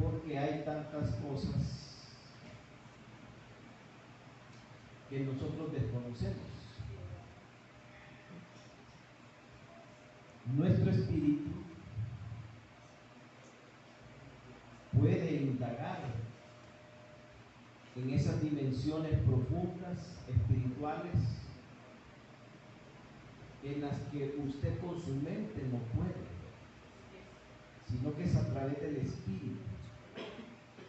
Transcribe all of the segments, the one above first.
porque hay tantas cosas que nosotros desconocemos. Nuestro espíritu puede indagar en esas dimensiones profundas, espirituales, en las que usted con su mente no puede, sino que es a través del espíritu,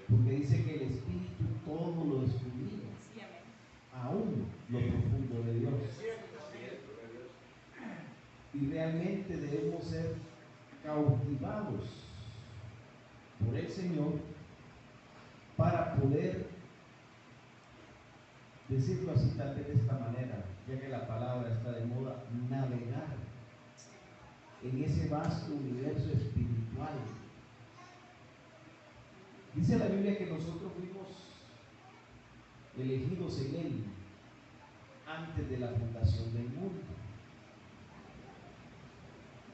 porque dice que el espíritu todo lo escudriña, aún lo profundo de Dios. Y realmente debemos ser cautivados por el Señor para poder, decirlo así tal vez de esta manera, ya que la palabra está de moda, navegar en ese vasto universo espiritual. Dice la Biblia que nosotros fuimos elegidos en Él antes de la fundación del mundo,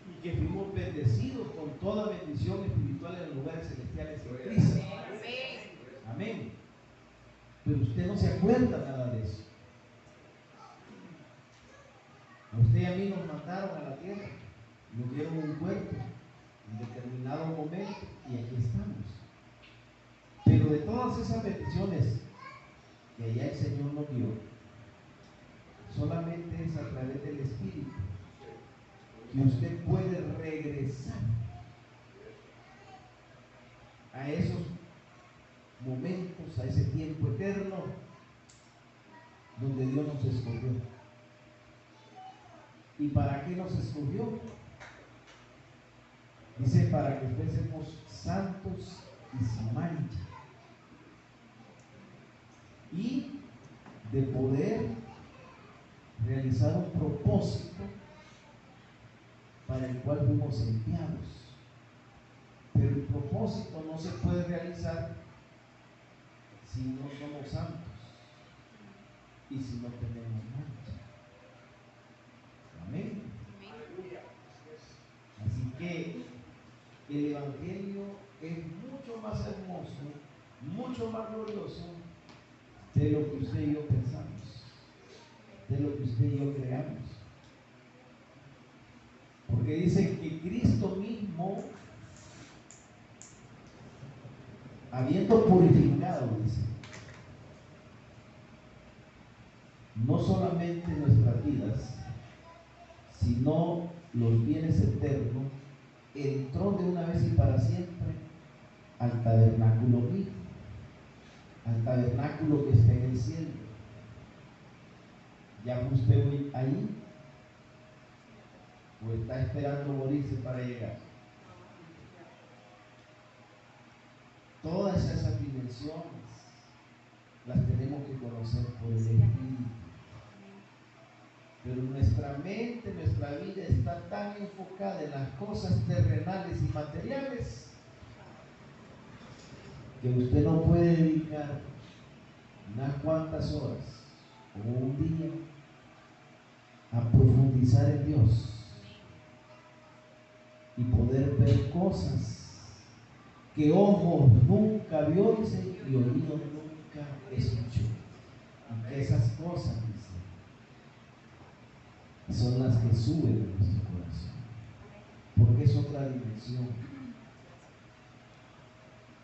y que fuimos bendecidos con toda bendición espiritual en los lugares celestiales en Cristo. Amén. Pero usted no se acuerda nada de eso. A usted y a mí nos mandaron a la tierra, nos dieron un cuerpo en determinado momento y aquí estamos. Pero de todas esas bendiciones que allá el Señor nos dio, solamente es a través del Espíritu que usted puede regresar a esos momentos, a ese tiempo eterno donde Dios nos escogió. ¿Y para qué nos escogió? Dice, para que fuésemos santos y sin mancha, y de poder realizar un propósito para el cual fuimos enviados. Pero el propósito no se puede realizar si no somos santos y si no tenemos mancha. Amén. Así que el Evangelio es mucho más hermoso, mucho más glorioso de lo que usted y yo pensamos, de lo que usted y yo creamos. Porque dice que Cristo mismo, habiendo purificado, dice, no solamente nuestras vidas, sino los bienes eternos, entró de una vez y para siempre al tabernáculo mismo, al tabernáculo que está en el cielo. ¿Ya fue usted hoy ahí? ¿O está esperando morirse para llegar? Todas esas dimensiones las tenemos que conocer por el Espíritu. Pero nuestra mente, nuestra vida está tan enfocada en las cosas terrenales y materiales que usted no puede dedicar unas cuantas horas o un día a profundizar en Dios y poder ver cosas que ojo nunca vio, dice, y oído nunca escuchó. Y que esas cosas, dice, son las que suben a nuestro corazón, porque es otra dimensión.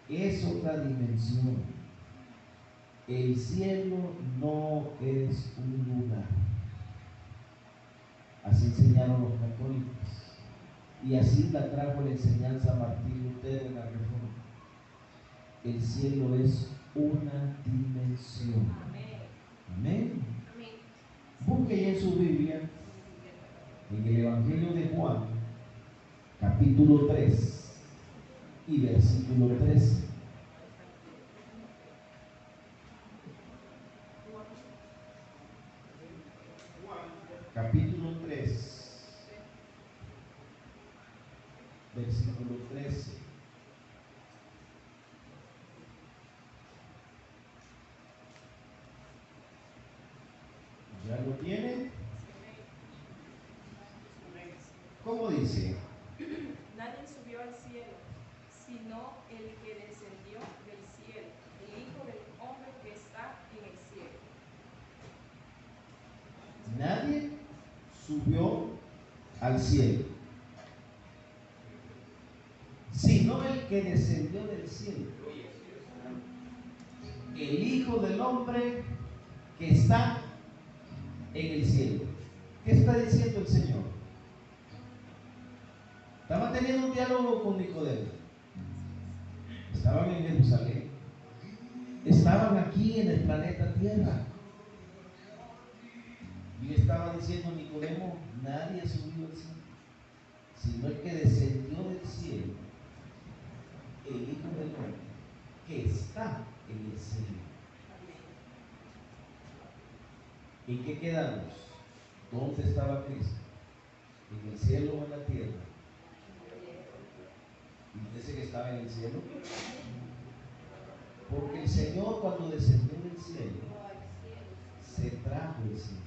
Es otra dimensión. El cielo no es un lugar. Así enseñaron los católicos, y así la trajo la enseñanza Martín Lutero en la Reforma. El cielo es una dimensión. Amén. Busque en su Biblia, en el Evangelio de Juan, capítulo 3 y versículo 13. Capítulo 3, versículo 13. ¿Ya lo tiene? ¿Cómo dice? Nadie subió al cielo, sino el que descendió subió al cielo, sino el que descendió del cielo, el Hijo del Hombre que está en el cielo. ¿Qué está diciendo el Señor? Estaba teniendo un diálogo con Nicodemo. Estaban en Jerusalén. Estaban aquí en el planeta Tierra. Y le estaba diciendo a Nicodemo: nadie ha subido al cielo, sino el que descendió del cielo, el Hijo del Hombre que está en el cielo. ¿En qué quedamos? ¿Dónde estaba Cristo? ¿En el cielo o en la tierra? ¿Y dice que estaba en el cielo? Porque el Señor, cuando descendió del cielo, se trajo el cielo.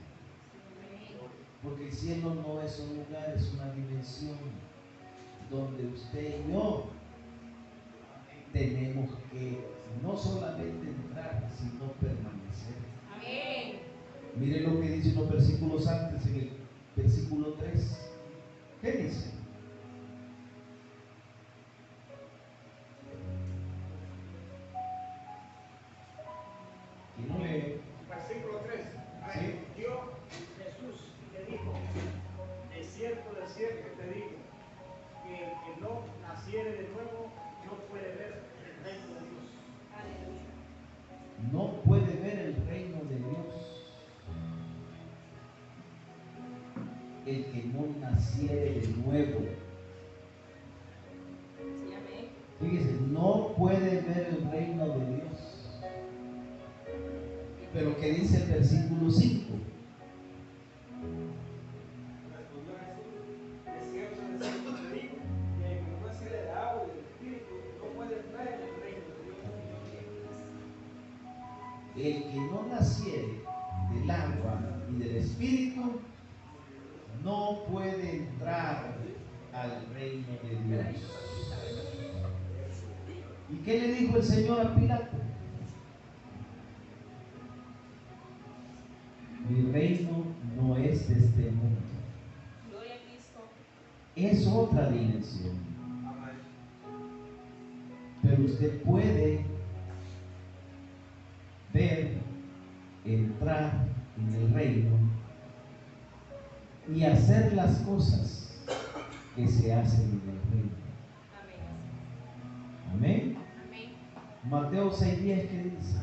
Porque el cielo no es un lugar, es una dimensión donde usted y yo tenemos que no solamente entrar, sino permanecer. Amén. Mire lo que dice unos versículos antes, en el versículo 3. ¿Qué dice? ¿Quién no lee? Versículo 3. Respondió Jesús y le dijo: de cierto te digo, que el que no naciere de nuevo no puede ver el reino de Dios. Aleluya. No puede ver el reino de Dios el que no naciere de nuevo. Fíjese, no puede ver el reino de Dios. Pero ¿qué dice el versículo 5? Respondió Jesús: de cierto te digo, que el que no naciere de agua y del Espíritu no puede entrar en el reino de Dios. El que no naciere del agua y del Espíritu no puede entrar al reino de Dios. ¿Y qué le dijo el Señor a Pilato? Mi reino no es de este mundo. Gloria a Cristo. Es otra dimensión. Pero usted puede ver, entrar en el reino y hacer las cosas que se hacen en el reino. Amén. Amén. Mateo 6:10, ¿qué dice?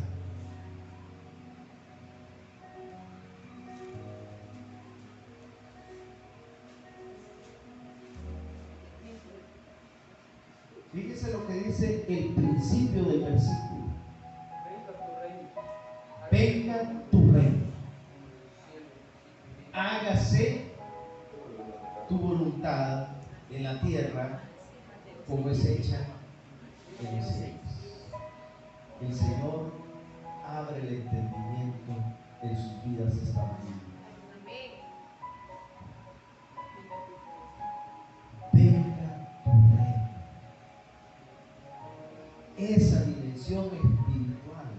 Fíjese lo que dice el principio del versículo. Venga tu reino. Hágase tu voluntad en la tierra como es hecha en los cielos. El Señor abre el entendimiento en sus vidas esta mañana. Venga tu reino. Esa dimensión espiritual,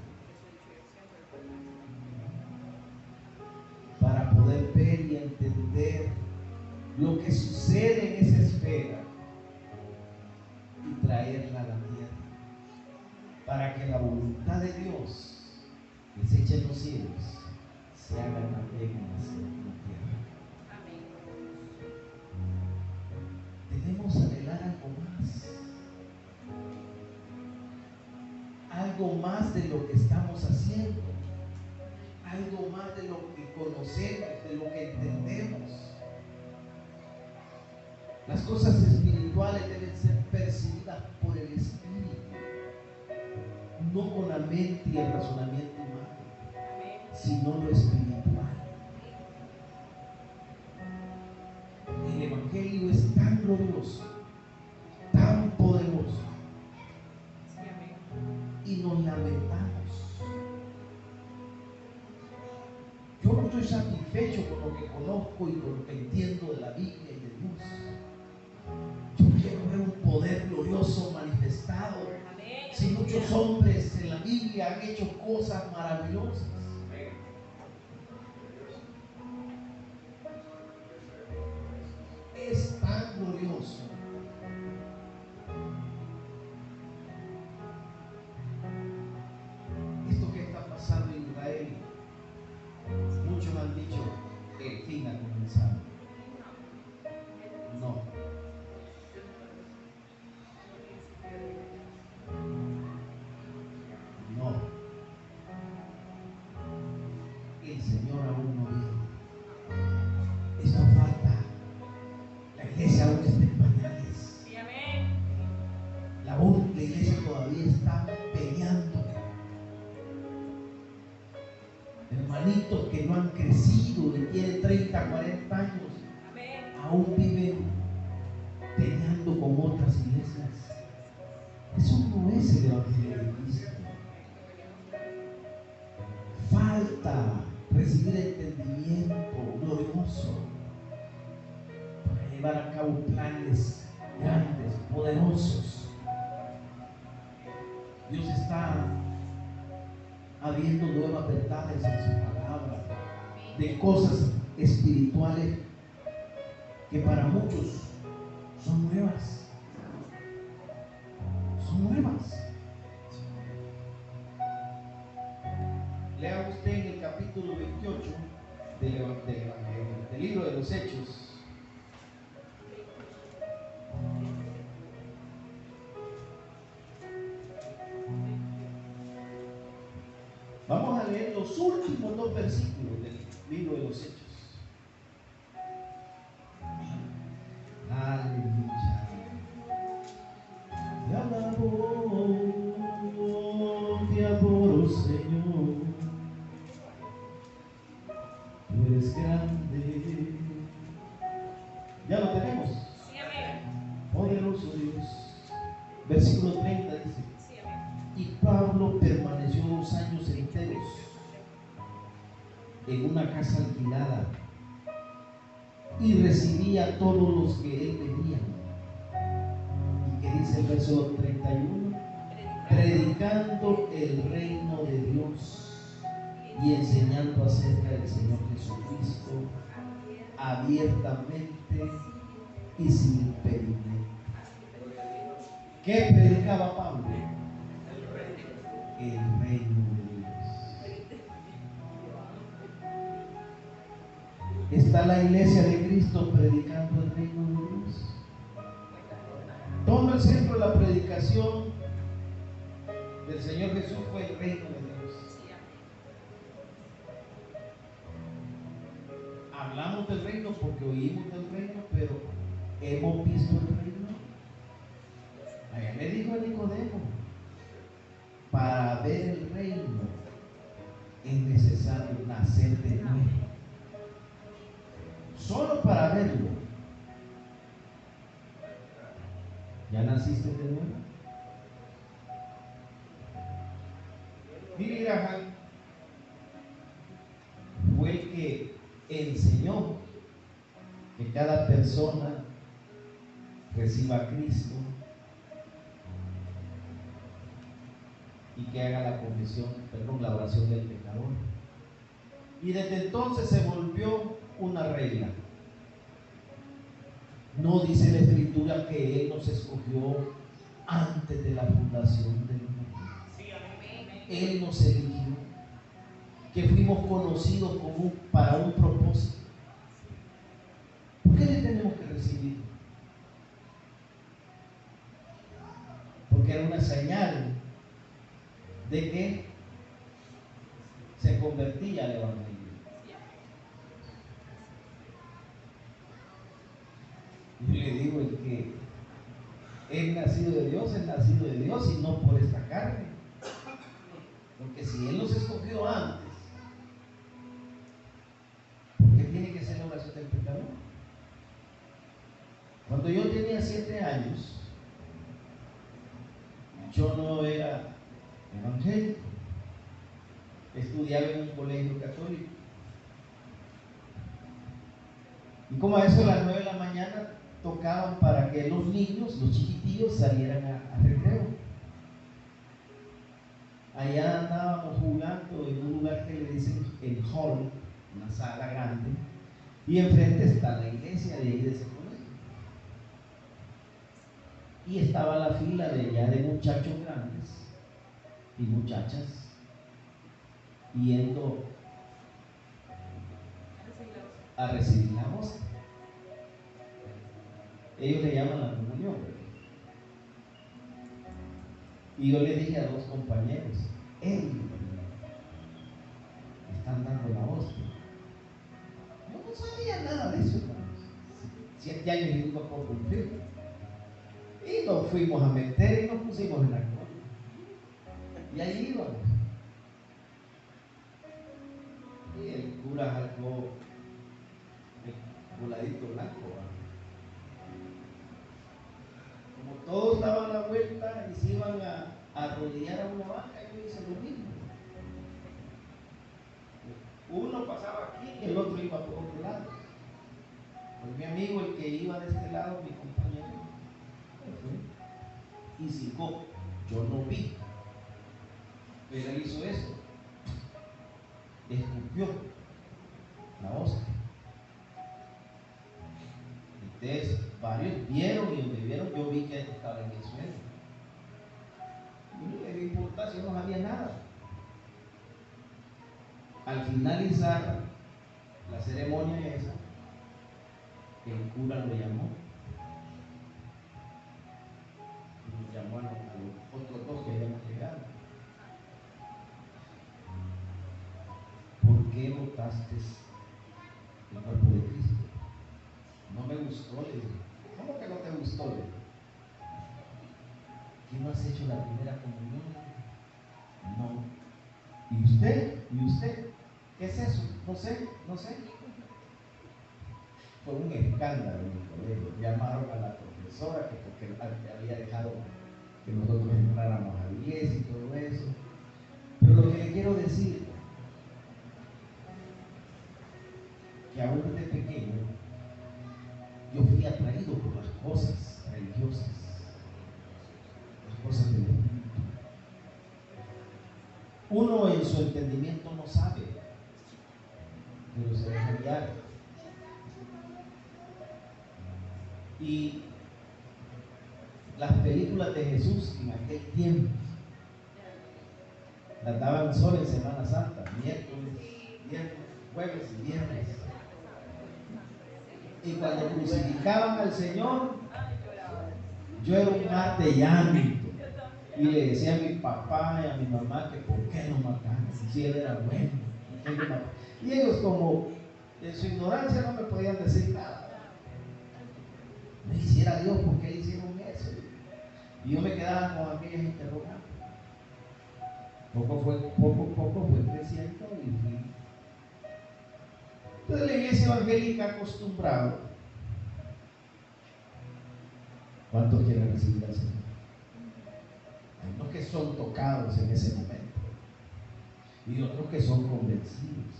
para poder ver y entender lo que sucede en esa esfera y traerla a la tierra, para que la voluntad de Dios que se echa en los cielos se haga también en la tierra. Debemos anhelar algo más de lo que estamos haciendo, algo más de lo que conocemos, de lo que entendemos. Las cosas espirituales deben ser percibidas por el Espíritu, no con la mente y el razonamiento humano, sino lo espiritual. El Evangelio es tan glorioso, tan poderoso, y nos lamentamos. Yo no estoy satisfecho con lo que conozco y con lo que entiendo de la Biblia y de Dios. Yo quiero ver un poder glorioso manifestado. Si muchos hombres en la Biblia han hecho cosas maravillosas, todavía están peleando. Hermanitos que no han crecido y tienen 30, 40 años, aún viven peleando con otras iglesias. Eso no es el evangelio de Cristo. Falta recibir entendimiento glorioso para llevar a cabo planes grandes, poderosos. Dios está abriendo nuevas verdades en su palabra, de cosas espirituales que para muchos son nuevas. Son nuevas. Lea usted en el capítulo 28 del libro de los Hechos. Vamos a leer los últimos 2 versículos del libro de los Hechos. Aleluya. Te adoro, Señor. Tú eres grande. Ya lo tenemos. Sí, amén. Poderoso Dios. Versículo 30 dice: Sí, amén. y Pablo permaneció 2 años enteros en una casa alquilada y recibía a todos los que él tenía. ¿Y qué dice el verso 31? Predicando el reino de Dios y enseñando acerca del Señor Jesucristo abiertamente y sin impedimento. ¿Qué predicaba Pablo? El reino de Dios. ¿Está la iglesia de Cristo predicando el reino de Dios? Todo el centro de la predicación del Señor Jesús fue el reino de Dios. Hablamos del reino porque oímos del reino, pero ¿hemos visto el reino? Allá le dijo a Nicodemo: para ver el reino es necesario nacer de nuevo. Solo para verlo. ¿Ya naciste de nuevo? Billy Graham fue el que enseñó que cada persona reciba a Cristo y que haga la oración del pecador. Y desde entonces se volvió una regla. No dice la Escritura que Él nos escogió antes de la fundación del mundo. Él nos eligió, que fuimos conocidos para un propósito. ¿Por qué le tenemos que recibir? Porque era una señal de que se convertía al evangelio. Yo le digo, el que es nacido de Dios, es nacido de Dios y no por esta carne. Porque si Él nos escogió antes, ¿por qué tiene que ser la oración del pecador? Cuando yo tenía 7 años, yo no era evangélico, estudiaba en un colegio católico. Y como a eso de las 9 de la mañana tocaban para que los niños, los chiquitillos, salieran a recreo. Allá andábamos jugando en un lugar que le dicen el hall, una sala grande, y enfrente está la iglesia de ahí de ese colegio. Y estaba la fila de muchachos grandes y muchachas yendo a recibir la hostia. Ellos le llaman la comunión. Y yo le dije a 2 compañeros: están dando la hostia. Yo no sabía nada de eso, hermanos. 7 años y nunca por cumplir. Y nos fuimos a meter y nos pusimos en la cola. Y ahí íbamos. Y el cura sacó el voladito blanco, ¿va? Como todos daban la vuelta y se iban a arrodillar a una banca, yo hice lo mismo. Uno pasaba aquí y el otro iba por otro lado. Pues mi amigo, el que iba de este lado, mi compañero, y cinco, yo no vi, pero él hizo eso, escupió la hostia. Entonces varios vieron, y donde vieron yo vi que estaba en el suelo. No le dio importancia, no había nada. Al finalizar la ceremonia esa, el cura lo llamó. Nos llamó a los otros dos que habíamos llegado. ¿Por qué botaste el cuerpo de Cristo? No me gustó, le dije. ¿Cómo que no te gustó? Le dije. ¿Qué no has hecho la primera comunión? No. ¿Y usted? ¿Y usted? ¿Qué es eso? No sé. Fue un escándalo en el colegio. Llamaron a la profesora que porque había dejado que nosotros entráramos a la iglesia y todo eso. Pero lo que le quiero decir, que aún desde pequeño yo fui atraído por las cosas religiosas, las cosas del espíritu. Uno en su entendimiento no sabe, pero se deja guiar. Y las películas de Jesús en aquel tiempo las daban solo en Semana Santa, miércoles, viernes, jueves y viernes. Y cuando crucificaban al Señor, yo era un mar de llanto. Y le decía a mi papá y a mi mamá que por qué no mataron, si él era bueno. Y ellos, como en su ignorancia, no me podían decir nada. No hiciera Dios, ¿por qué hicieron eso? Y yo me quedaba con aquellas interrogantes. Poco fue creciendo y fui. Entonces la iglesia evangélica acostumbrado. ¿Cuántos quieren recibir al Señor? Hay unos que son tocados en ese momento y otros que son convencidos.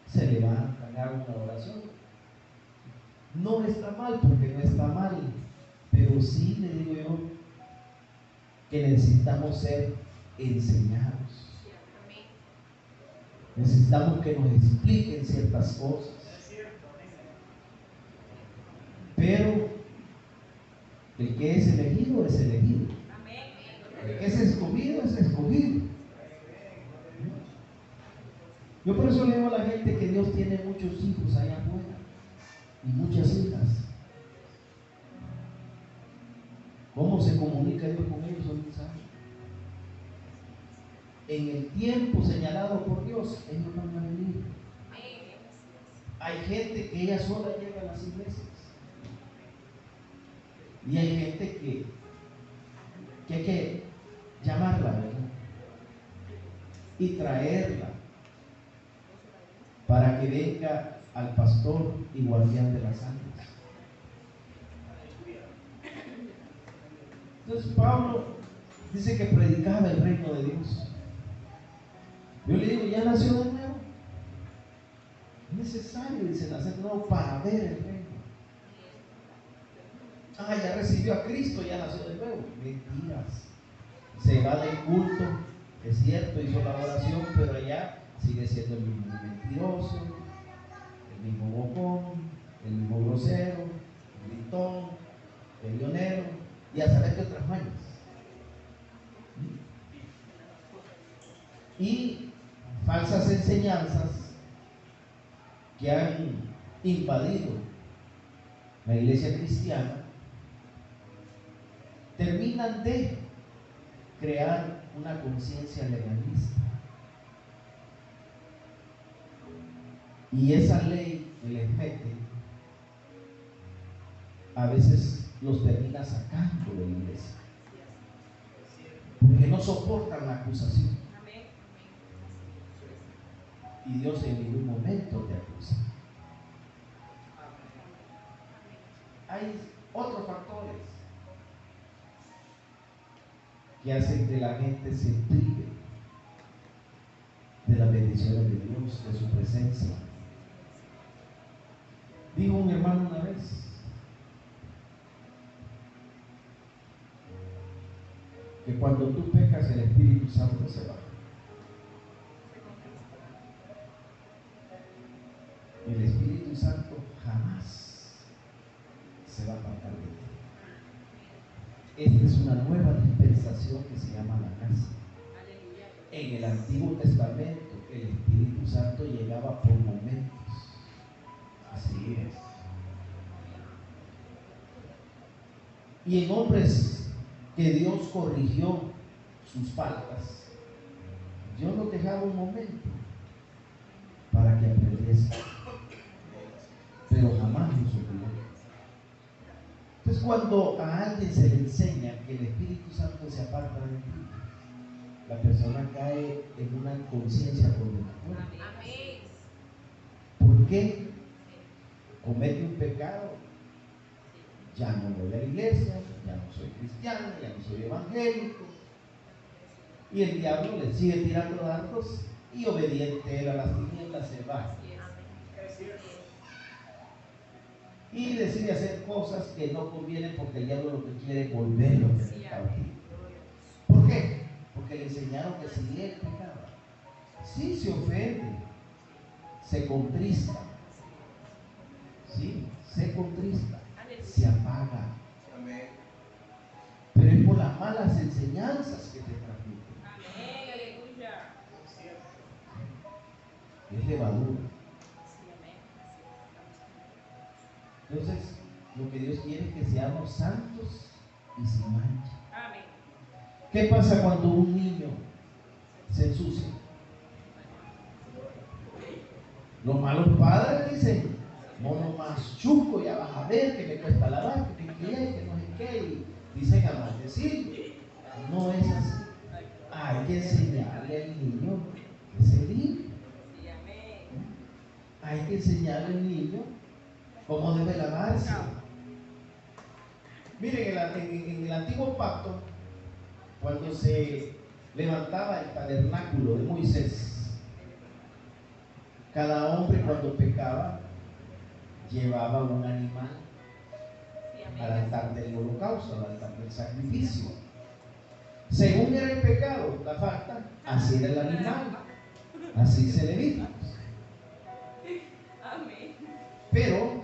Se levantan, hagan una oración. No está mal, porque no está mal, pero sí le digo yo que necesitamos ser enseñados. Necesitamos que nos expliquen ciertas cosas. Pero el que es elegido es elegido. El que es escogido es escogido. Yo por eso le digo a la gente que Dios tiene muchos hijos allá afuera y muchas hijas. ¿Cómo se comunica Dios con ellos? Son mensajes. En el tiempo señalado por Dios, ellos van a venir. Hay gente que ella sola llega a las iglesias. Y hay gente que hay que llamarla, ¿verdad? Y traerla para que venga al pastor y guardián de las almas. Entonces Pablo dice que predicaba el reino de Dios. Yo le digo, ¿ya nació de nuevo? Es necesario, dice, nacer de nuevo para ver el reino. Ah, ya recibió a Cristo, ya nació de nuevo. Mentiras. Se va del culto, es cierto, hizo la oración, pero allá sigue siendo el mismo mentiroso, el mismo bocón, el mismo grosero, el gritón, el leonero, y a saber qué otras mañas. Y falsas enseñanzas que han invadido la iglesia cristiana terminan de crear una conciencia legalista. Y esa ley del efecto a veces los termina sacando de la iglesia. porque no soportan la acusación. Amén. Y Dios en ningún momento te acusa. Hay otros factores que hacen que la gente se prive de las bendiciones de Dios, de su presencia. Dijo un hermano una vez que cuando tú pecas el Espíritu Santo se va. El Espíritu Santo jamás se va a apartar de ti. Esta es una nueva dispensación que se llama la gracia. En el Antiguo Testamento el Espíritu Santo llegaba por momentos. Así es. Y en hombres que Dios corrigió sus faltas, Dios los dejaba un momento para que aprendiesen, pero jamás los olvidó. Entonces, cuando a alguien se le enseña que el Espíritu Santo se aparta de ti, la persona cae en una conciencia condenatoria. Amén. ¿Por qué? Comete un pecado. Ya no voy a la iglesia, ya no soy cristiano, ya no soy evangélico. Y el diablo le sigue tirando dardos y obediente él a las tinieblas se va. Y decide hacer cosas que no convienen porque el diablo lo que quiere es volverlo a tener cautivo. ¿Por qué? Porque le enseñaron que si él pecaba, sí se ofende, se contrista, sí, se contrista, se apaga. Pero es por las malas enseñanzas que te transmiten. Amén, aleluya. Es levadura. Sí, amén. Entonces, lo que Dios quiere es que seamos santos y sin mancha. Amén. ¿Qué pasa cuando un niño se ensucia? Los malos padres dicen, mono más chuco, ya vas a ver que me cuesta lavar, que no sé qué, y dicen a maldecir. No es así. Hay que enseñarle al niño que se limpie. Sí, amén. Hay que enseñarle al niño cómo debe lavarse. Miren, en el antiguo pacto, cuando se levantaba el tabernáculo de Moisés, cada hombre cuando pecaba llevaba un animal al altar del holocausto, al altar del sacrificio. Según era el pecado, la falta, así era el animal, así se Levíticos. Amén. Pero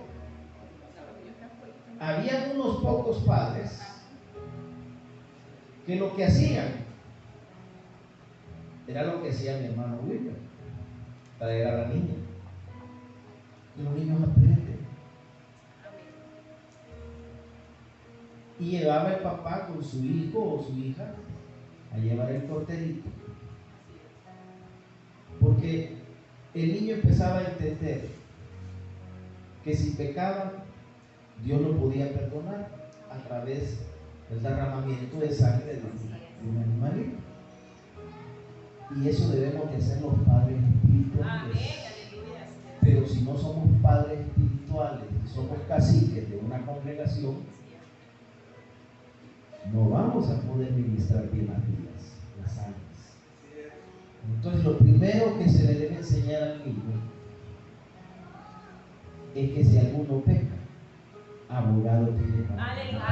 había unos pocos padres que lo que hacían era lo que hacía mi hermano William, traer a la niña. Y los niños aprenden. Y llevaba el papá con su hijo o su hija a llevar el corderito. Porque el niño empezaba a entender que si pecaba, Dios lo podía perdonar a través del derramamiento de sangre de un animalito. Y eso debemos de hacer los padres espirituales. Amén, aleluya. Pero si no somos padres espirituales, somos caciques de una congregación, no vamos a poder ministrar bien las vidas, las almas. Entonces, lo primero que se le debe enseñar al niño es que si alguno peca, abogado tiene para Aleluya.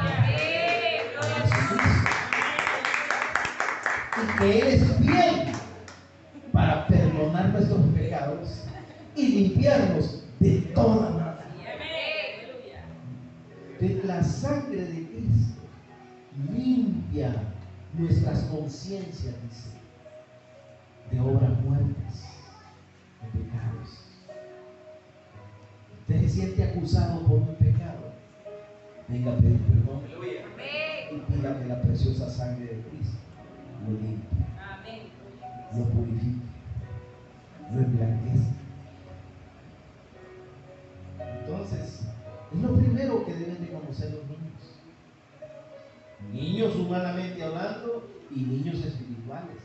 y que Él es fiel para perdonar nuestros pecados y limpiarnos de toda maldad. De la sangre de Cristo limpia nuestras conciencias, dice, de obras muertas, de pecados. Usted se siente acusado por un pecado, venga a pedir perdón y pida que la preciosa sangre de Cristo lo limpie, lo purifique, lo emblanquece. Entonces, es lo primero que deben de conocer los niños. Niños humanamente hablando y niños espirituales.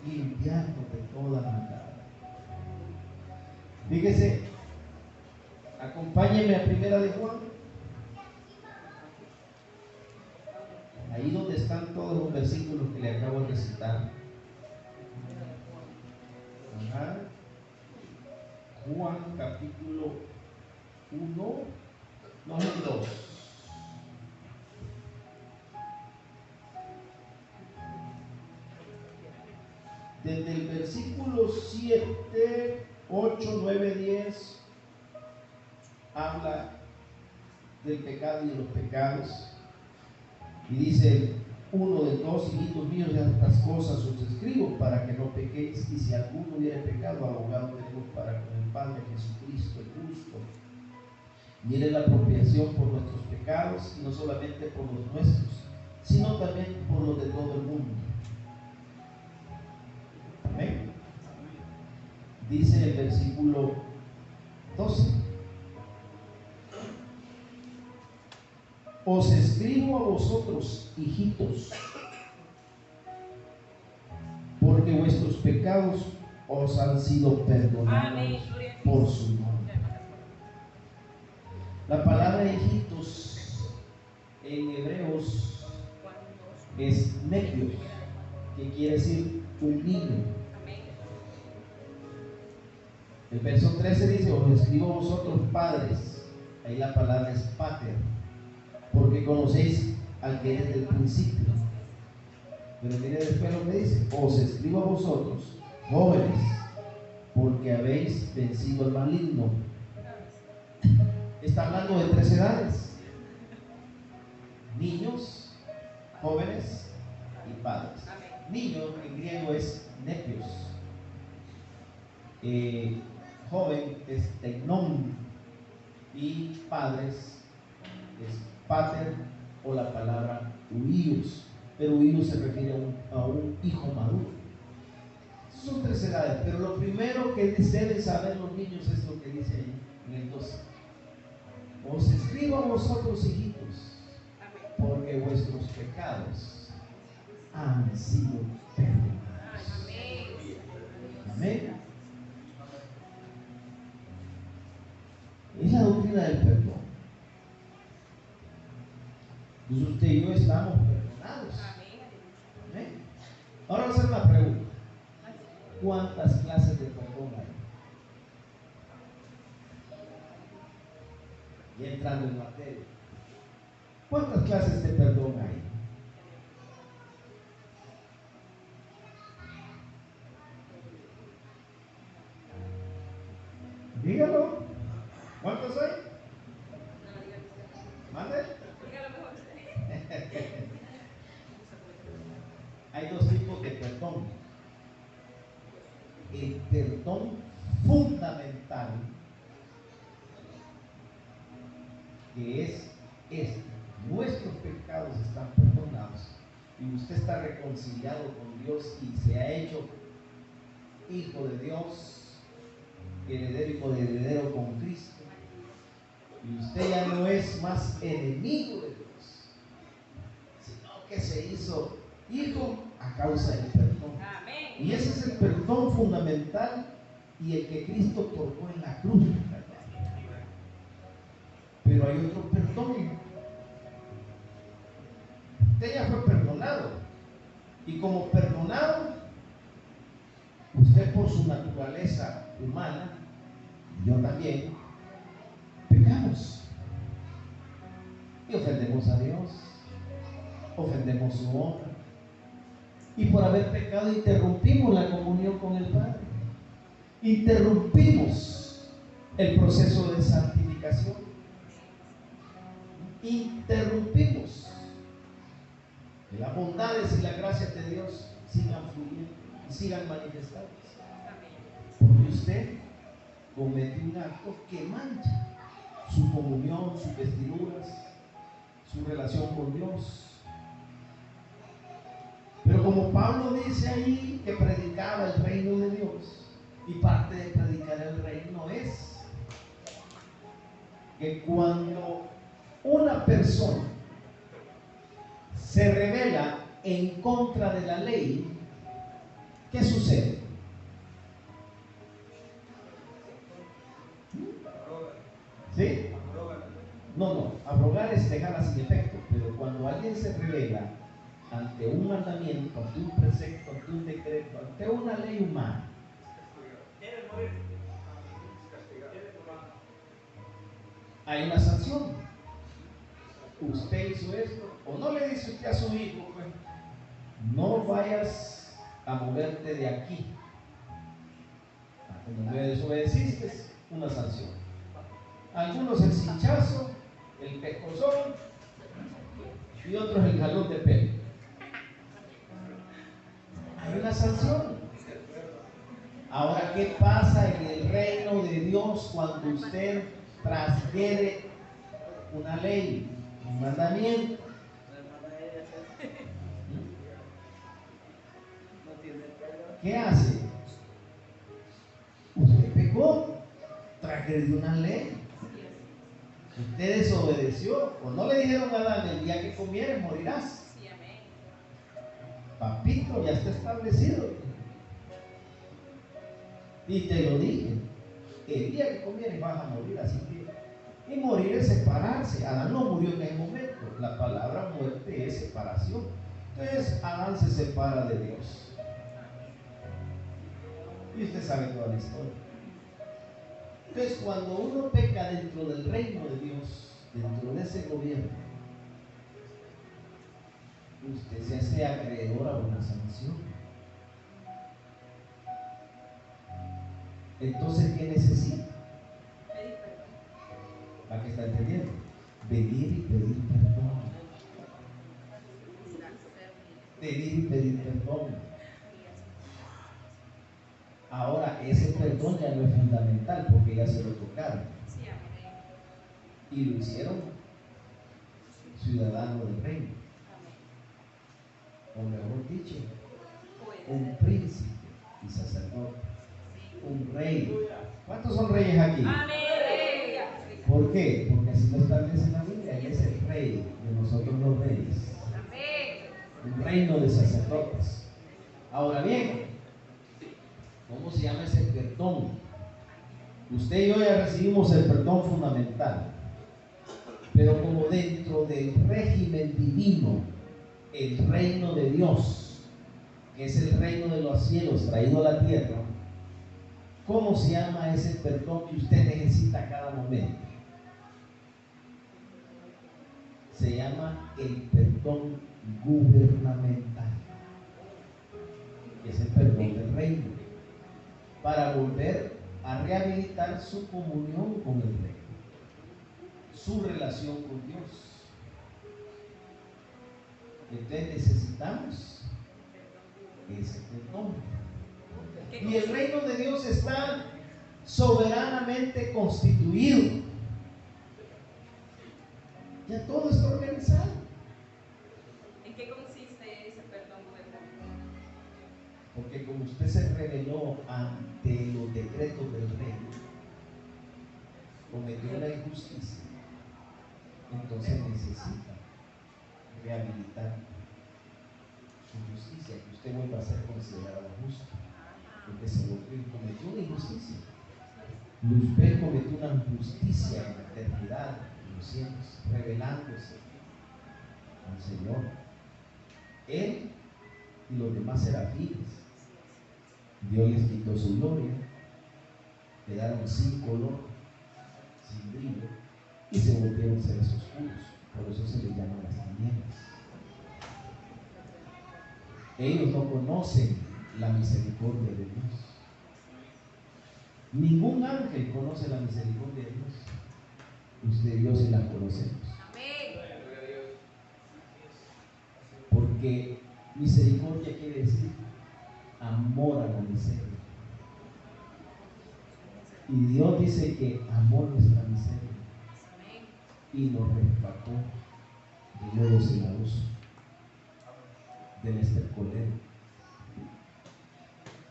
Limpiando de toda maldad. Fíjese, acompáñeme a Primera de Juan. Ahí donde están todos los versículos que le acabo de recitar. Ajá. Juan capítulo 1, no el 2. Desde el versículo 7, 8, 9, 10 habla del pecado y de los pecados. Y dice uno de dos: hijitos míos, de estas cosas os escribo para que no pequéis, y si alguno hubiera pecado, abogado tenemos para con el Padre, Jesucristo el justo. Y Él es la apropiación por nuestros pecados, y no solamente por los nuestros, sino también por los de todo el mundo. Amén. Dice el versículo 12: os escribo a vosotros, hijitos, porque vuestros pecados os han sido perdonados por su nombre. La palabra hijitos en hebreos es nepios, que quiere decir un niño. El verso 13 dice: os escribo a vosotros, padres. Ahí la palabra es pater, porque conocéis al que es desde el principio. Pero mire después lo que dice: os escribo a vosotros, jóvenes, porque habéis vencido al maligno. Está hablando de 3 edades: niños, jóvenes y padres. Niño en griego es nepios, joven es tecnón, y padres es pater, o la palabra huios, pero huios se refiere a un hijo maduro. Son 3 edades, pero lo primero que deben saber los niños es lo que dice ahí en el 12: os escribo a vosotros, hijitos, porque vuestros pecados han sido perdonados. Amén. Es la doctrina del perdón. Pues usted y yo estamos perdonados. Amén. Ahora vamos a hacer una pregunta: ¿cuántas clases de perdón hay? Y entrando en materia, ¿cuántas clases de perdón hay? Dígalo. ¿Cuántos hay? ¿Mande? Hay 2 tipos de perdón. El perdón fundamental, que es este: nuestros pecados están perdonados y usted está reconciliado con Dios y se ha hecho hijo de Dios, heredero y coheredero con Cristo, y usted ya no es más enemigo de Dios, sino que se hizo hijo a causa del perdón. Amén. Y ese es el perdón fundamental y el que Cristo tocó en la cruz. Pero hay otro perdón. Usted ya fue perdonado, y como perdonado, usted por su naturaleza humana, yo también, pecamos y ofendemos a Dios, ofendemos su honra, y por haber pecado interrumpimos la comunión con el Padre, interrumpimos el proceso de santificación, interrumpimos que las bondades y las gracias de Dios sigan fluyendo y sigan manifestándose, porque usted comete un acto que mancha su comunión, sus vestiduras, su relación con Dios. Pero como Pablo dice ahí que predicaba el reino de Dios, y parte de predicar el reino es que cuando una persona se rebela en contra de la ley, ¿qué sucede? ¿Sí? No, abrogar es dejarla sin efecto, pero cuando alguien se rebela ante un mandamiento, ante un precepto, ante un decreto, ante una ley humana, Debe morir. hay una sanción. Usted hizo esto, o no le dice usted a su hijo, pues, no vayas a moverte de aquí. Como me desobedeciste, una sanción. Algunos el cinchazo, el pescozón y otros el jalón de pelo. Hay una sanción. Ahora, ¿qué pasa en el reino de Dios cuando usted transgrede una ley, un mandamiento? ¿Qué hace? Usted pecó, transgredió una ley. Usted desobedeció, o no le dijeron a Adán: el día que comieres morirás. Sí, amén. Papito, ya está establecido. Y te lo dije: el día que comieres vas a morir. Así que, y morir es separarse. Adán no murió en ese momento. La palabra muerte es separación. Entonces Adán se separa de Dios. Y usted sabe toda la historia. Entonces, cuando uno peca dentro del reino de Dios, dentro de ese gobierno, usted se hace acreedor a una sanción. Entonces, ¿qué necesita? Pedir perdón. ¿Para qué está entendiendo? Venir y pedir perdón. Venir y pedir perdón. Ahora, ese perdón ya no es fundamental porque ya se lo tocaron. Sí, amén. Y lo hicieron ciudadano del reino. Amén. O mejor dicho, Puede un ser. príncipe y sacerdote. Sí. Un rey. ¿Cuántos son reyes aquí? Amén. ¿Por qué? Porque así lo establece la Biblia. Él es el rey de nosotros los reyes. Amén. Un reino de sacerdotes. Ahora bien, ¿cómo se llama ese perdón? Usted y yo ya recibimos el perdón fundamental. Pero como dentro del régimen divino, el reino de Dios, que es el reino de los cielos traído a la tierra, ¿cómo se llama ese perdón que usted necesita a cada momento? Se llama el perdón gubernamental, que es el perdón del reino, para volver a rehabilitar su comunión con el reino, su relación con Dios. Entonces necesitamos ese perdón. Y el reino de Dios está soberanamente constituido. Ya todo está organizado. ¿En qué consiste ese perdón gubernamental? Porque como usted se rebeló ante los decretos del rey, cometió la injusticia, entonces necesita rehabilitar su justicia, que usted vuelva a ser considerado justo, porque se volvió y cometió una injusticia. Luzbel cometió una injusticia en la eternidad, en los cielos, rebelándose al Señor. Él y los demás serafines, Dios les quitó su gloria, quedaron sin color, sin brillo, y se volvieron seres oscuros. Por eso se les llama las tinieblas. Ellos no conocen la misericordia de Dios. Ningún ángel conoce la misericordia de Dios. Usted y yo sí la conocemos. Amén. Porque misericordia quiere decir amor a la miseria. Y Dios dice que amó nuestra miseria Amén. y nos rescató de lodo cenagoso, del estercolero.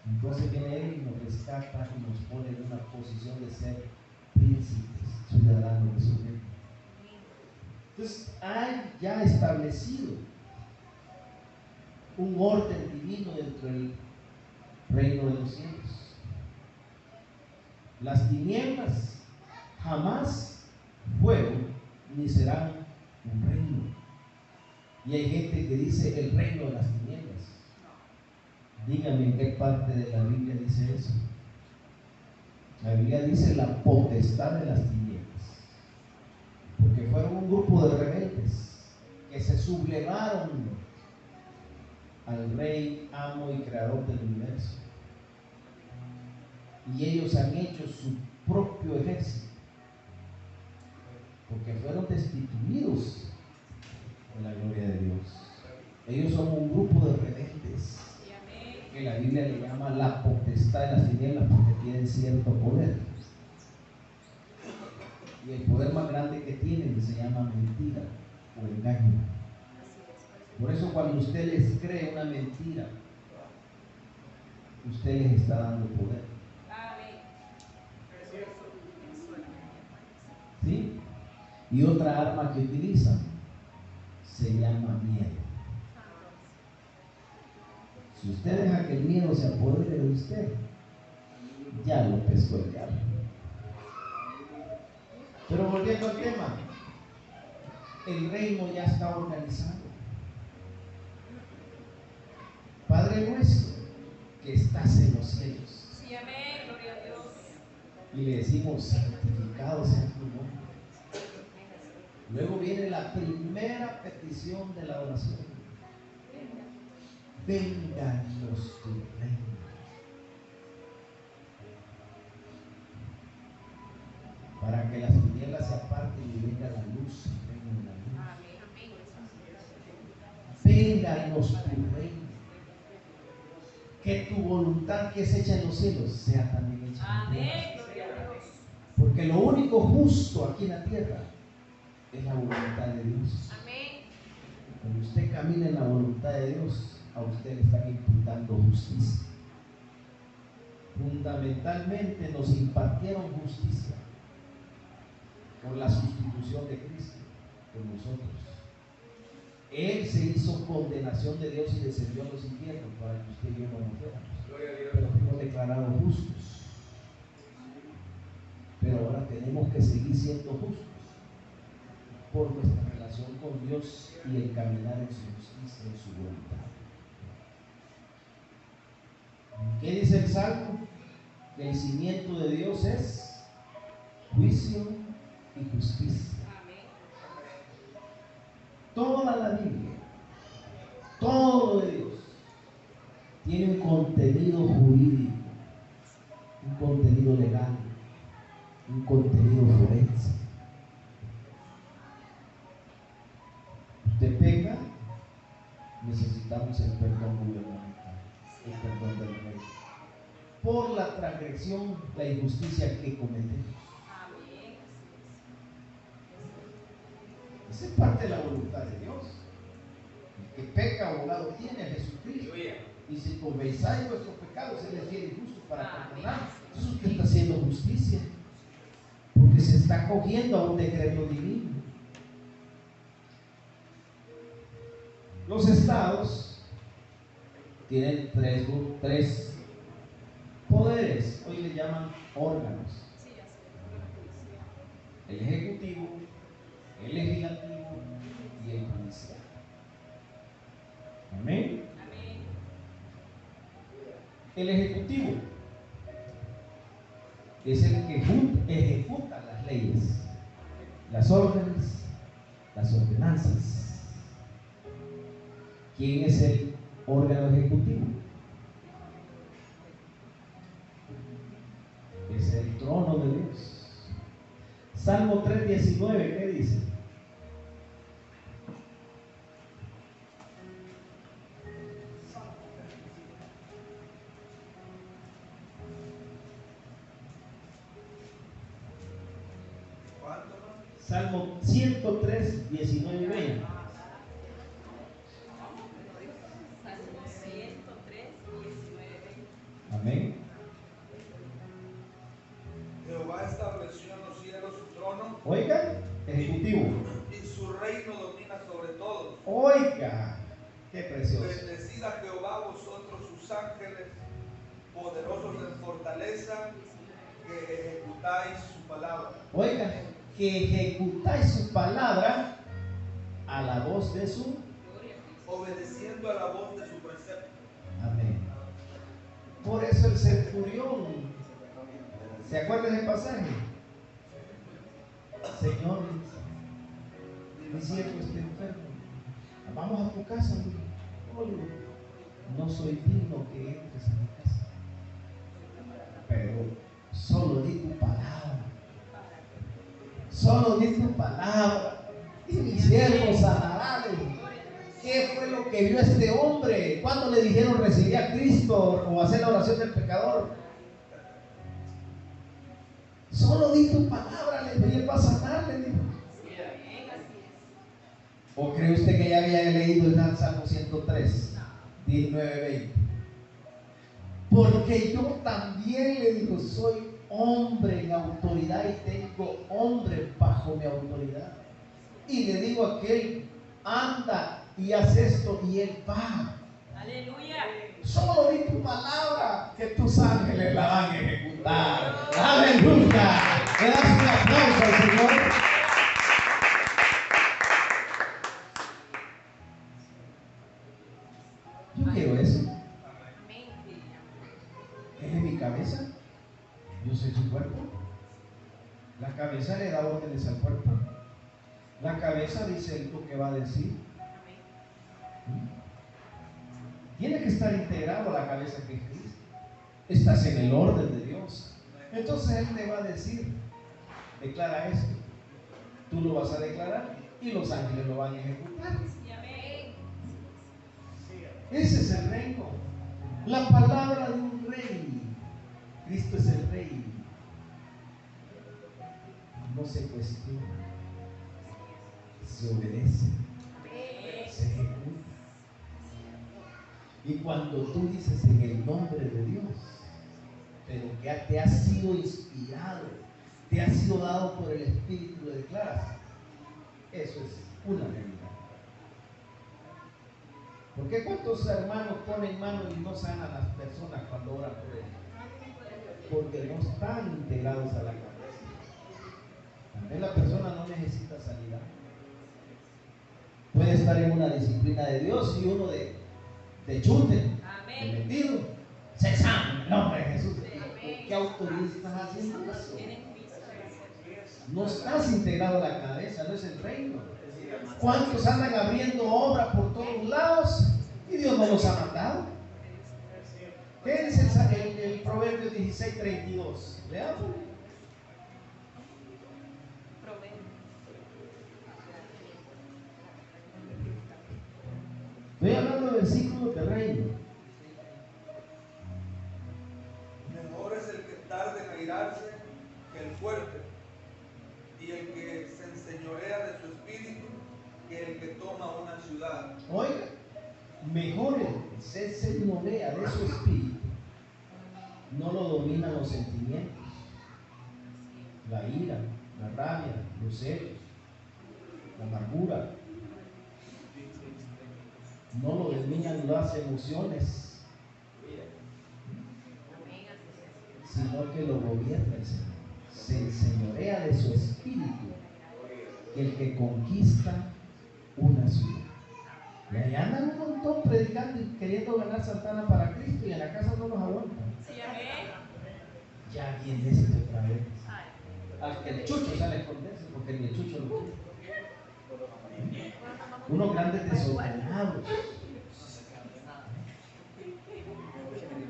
Entonces viene Él y nos rescata y nos pone en una posición de ser príncipes, ciudadanos de su reino. Entonces hay ya establecido un orden divino dentro del reino de los cielos. Las tinieblas jamás fueron ni serán un reino. Y hay gente que dice el reino de las tinieblas. Dígame en qué parte de la Biblia dice eso. La Biblia dice la potestad de las tinieblas. Porque fueron un grupo de rebeldes que se sublevaron al rey, amo y creador del universo. Y ellos han hecho su propio ejército. Porque fueron destituidos de la gloria de Dios. Ellos son un grupo de rebeldes que la Biblia le llama la potestad de las tinieblas porque tienen cierto poder. Y el poder más grande que tienen se llama mentira o engaño. Por eso cuando usted les cree una mentira, usted les está dando poder. ¿Sí? Y otra arma que utilizan se llama miedo. Si usted deja que el miedo se apodere de usted, ya lo pescó el diablo. Pero volviendo al tema, el reino ya está organizado. Padre nuestro que estás en los cielos. Sí, amén, gloria a Dios. Y le decimos, santificado sea tu nombre. Luego viene la primera petición de la oración. Vénganos tu reino. Para que las tinieblas se aparten y venga la luz, reino de la luz. Vénganos tu reino. Que tu voluntad que es hecha en los cielos sea también hecha en la tierra. Amén, gloria a Dios. Porque lo único justo aquí en la tierra es la voluntad de Dios. Amén. Cuando usted camina en la voluntad de Dios, a usted le están imputando justicia. Fundamentalmente nos impartieron justicia por la sustitución de Cristo por nosotros. Él se hizo condenación de Dios y descendió a los infiernos para que usted y yo no fuéramos. Pero fuimos declarados justos. Pero ahora tenemos que seguir siendo justos por nuestra relación con Dios y el caminar en su justicia, en su voluntad. ¿Qué dice el Salmo? Que el cimiento de Dios es juicio y justicia. Amén. Toda la Biblia, todo de Dios, tiene un contenido jurídico, un contenido legal, un contenido forense. Usted peca, necesitamos el perdón gubernamental, el perdón del rey, por la transgresión, la injusticia que cometemos. Amén. Esa es parte de la voluntad de Dios. El que peca, abogado tiene a Jesucristo. Y si confesáis vuestros pecados, Él es fiel y justo para perdonar. Entonces usted está haciendo justicia, porque se está acogiendo a un decreto divino. Los estados tienen tres poderes, hoy le llaman órganos: Sí, ya sé. el ejecutivo, el legislativo y el judicial. Amén. Amén. El ejecutivo es el que ejecuta las leyes, las órdenes, las ordenanzas. ¿Quién es el órgano ejecutivo? Es el trono de Dios. Salmo 3:19, ¿qué dice? Salmo 103, 19 y 20. Salmo 103, 19. Amén. Jehová estableció en los cielos su trono. Oiga, ejecutivo. Y su reino domina sobre todos. Oiga, Qué precioso. Bendecid a Jehová vosotros sus ángeles, poderosos en fortaleza, que ejecutáis su palabra. Oiga, que ejecutáis su palabra a la voz de su... Obedeciendo a la voz de su precepto. Amén. Por eso el centurión, ¿se acuerdan del pasaje? Señor, mi siervo está enfermo, vamos a tu casa. No soy digno que entres a mi casa, pero solo di tu palabra, solo di tu palabra y mi siervo sanará. ¿Qué fue lo que vio este hombre? ¿Cuándo le dijeron recibir a Cristo o hacer la oración del pecador? Solo di tu palabra, le dijo, y él va a sanar, le dijo. ¿O cree usted que ya había leído el Salmo 103, 19-20? Porque yo también, le dijo, soy hombre en autoridad y tengo hombre bajo mi autoridad. Y le digo a aquel, anda y haz esto, y él va. Aleluya. Solo di tu palabra, que tus ángeles la van a ejecutar. Aleluya. Le das un aplauso al Señor. Yo quiero eso. ¿Es en mi cabeza? Yo soy su cuerpo. La cabeza le da órdenes al cuerpo. La cabeza dice lo que va a decir. Tiene que estar integrado a la cabeza que es Cristo. Estás en el orden de Dios. Entonces Él te va a decir, declara esto. Tú lo vas a declarar y los ángeles lo van a ejecutar. Ese es el reino. La palabra de un rey. Cristo es el rey. No se cuestiona, se obedece, se ejecuta. Y cuando tú dices en el nombre de Dios, pero que te ha sido inspirado, te ha sido dado por el Espíritu, de declaras, eso es una realidad. Porque ¿cuántos hermanos ponen mano y no sanan a las personas cuando oran por ellos? Porque no están integrados a la cabeza. También la persona no necesita sanidad. Puede estar en una disciplina de Dios y uno de chute, de metido, se sana en el nombre de Jesús. ¿Qué autoridad estás haciendo eso? No estás integrado a la cabeza, no es el reino. ¿Cuántos andan abriendo obra por todos lados y Dios no los ha mandado? ¿Qué dice el Proverbio 16:32? Leamos. Estoy hablando de versículos de reino. Mejor es el que tarde en airarse que el fuerte, y el que se enseñorea de su espíritu que el que toma una ciudad. Oiga, mejor el que se enseñorea de su espíritu, no lo dominan los sentimientos, la ira, la rabia, los celos, la amargura. No lo dominan las emociones, sino que lo gobierna el Señor. Se enseñorea de su espíritu, el que conquista una ciudad. Y ahí andan un montón predicando y queriendo ganar Santana para Cristo, y en la casa no los aguantan. Ya viene este otra vez. Hasta el chucho sale a esconderse, porque ni el chucho lo quiere. Unos grandes desordenados.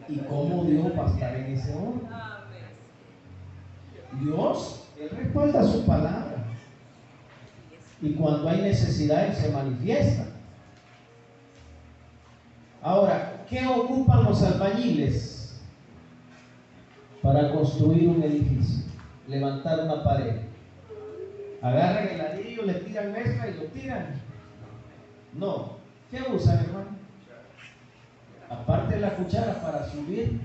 ¿Y cómo Dios va a estar en ese orden? Dios, Él respalda su palabra. Y cuando hay necesidad, Él se manifiesta. Ahora, ¿qué ocupan los albañiles para construir un edificio? Levantar una pared. Agarran el ladrillo, le tiran mezcla y lo tiran. No. ¿Qué usan, hermano? Aparte de la cuchara para subir,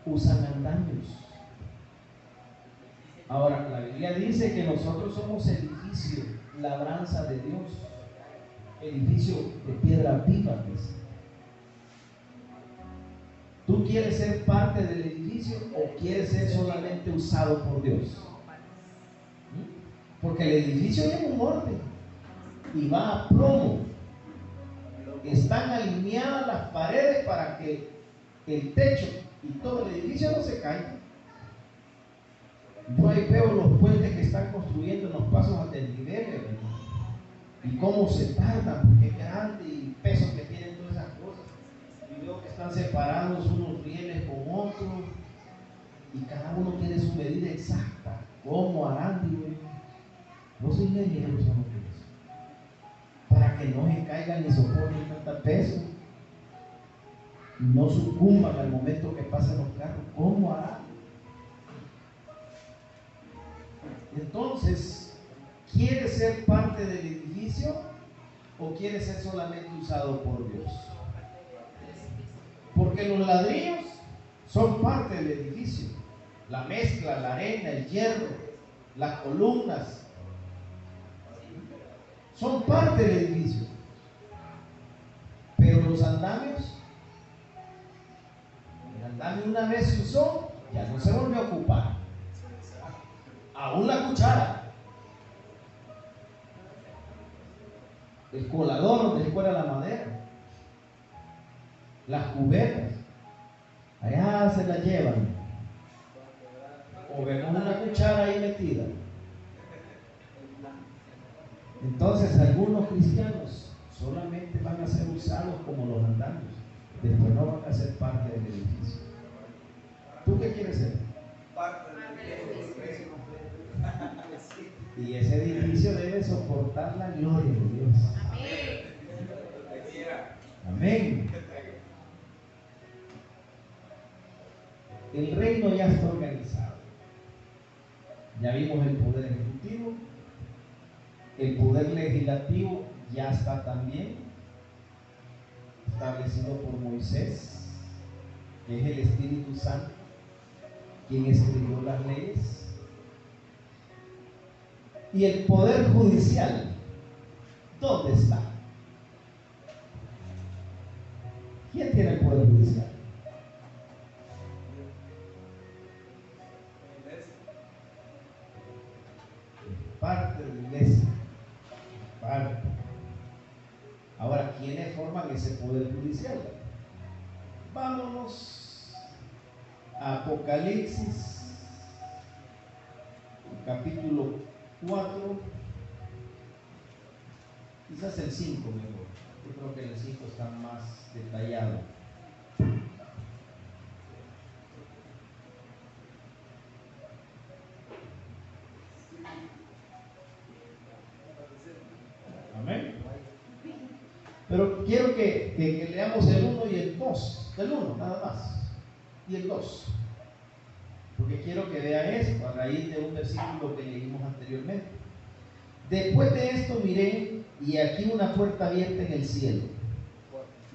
usan andamios. Ahora, la Biblia dice que nosotros somos edificio, labranza de Dios. edificio de piedra viva, pues. ¿Tú quieres ser parte del edificio o quieres ser solamente usado por Dios? Porque el edificio tiene un orden y va a plomo. Están alineadas las paredes para que el techo y todo el edificio no se caiga. Yo ahí veo los puentes que están construyendo en los pasos a desnivel, y cómo se tardan, porque es grande y peso que tienen todas esas cosas. Y veo que están separados unos rieles con otros y cada uno tiene su medida exacta. ¿Cómo harán? Digo yo, los ingenieros son los para que no se caigan ni soporten tanta peso y no sucumban al momento que pasan los carros. ¿Cómo harán? Entonces, ¿quieres ser parte del edificio o quieres ser solamente usado por Dios? Porque los ladrillos son parte del edificio. La mezcla, la arena, el hierro, las columnas son parte del edificio. Pero los andamios, el andamio una vez se usó, ya no se volvió a ocupar. Aún la cuchara, el colador donde se cuela la madera, las cubetas, allá se la llevan, o vemos una cuchara ahí metida. Entonces algunos cristianos solamente van a ser usados como los andamios, después no van a ser parte del edificio. ¿Tú qué quieres ser? Parte del edificio. Y ese edificio debe soportar la gloria de Dios. Amén. El reino ya está organizado. Ya vimos el poder ejecutivo. El poder legislativo ya está también establecido por Moisés, que es el Espíritu Santo quien escribió las leyes. Y el poder judicial, ¿dónde está? ¿Quién tiene el poder judicial? Parte de la iglesia. Parte. Ahora, ¿quiénes forman ese poder judicial? Vámonos a Apocalipsis, capítulo 4, quizás el 5 mejor. Yo creo que el 5 está más detallado. Amén. Pero quiero que leamos el 1 y el 2. El 1 nada más. Y el 2. Porque quiero que vea esto a raíz de un versículo que leímos anteriormente. Después de esto miré, y aquí una puerta abierta en el cielo.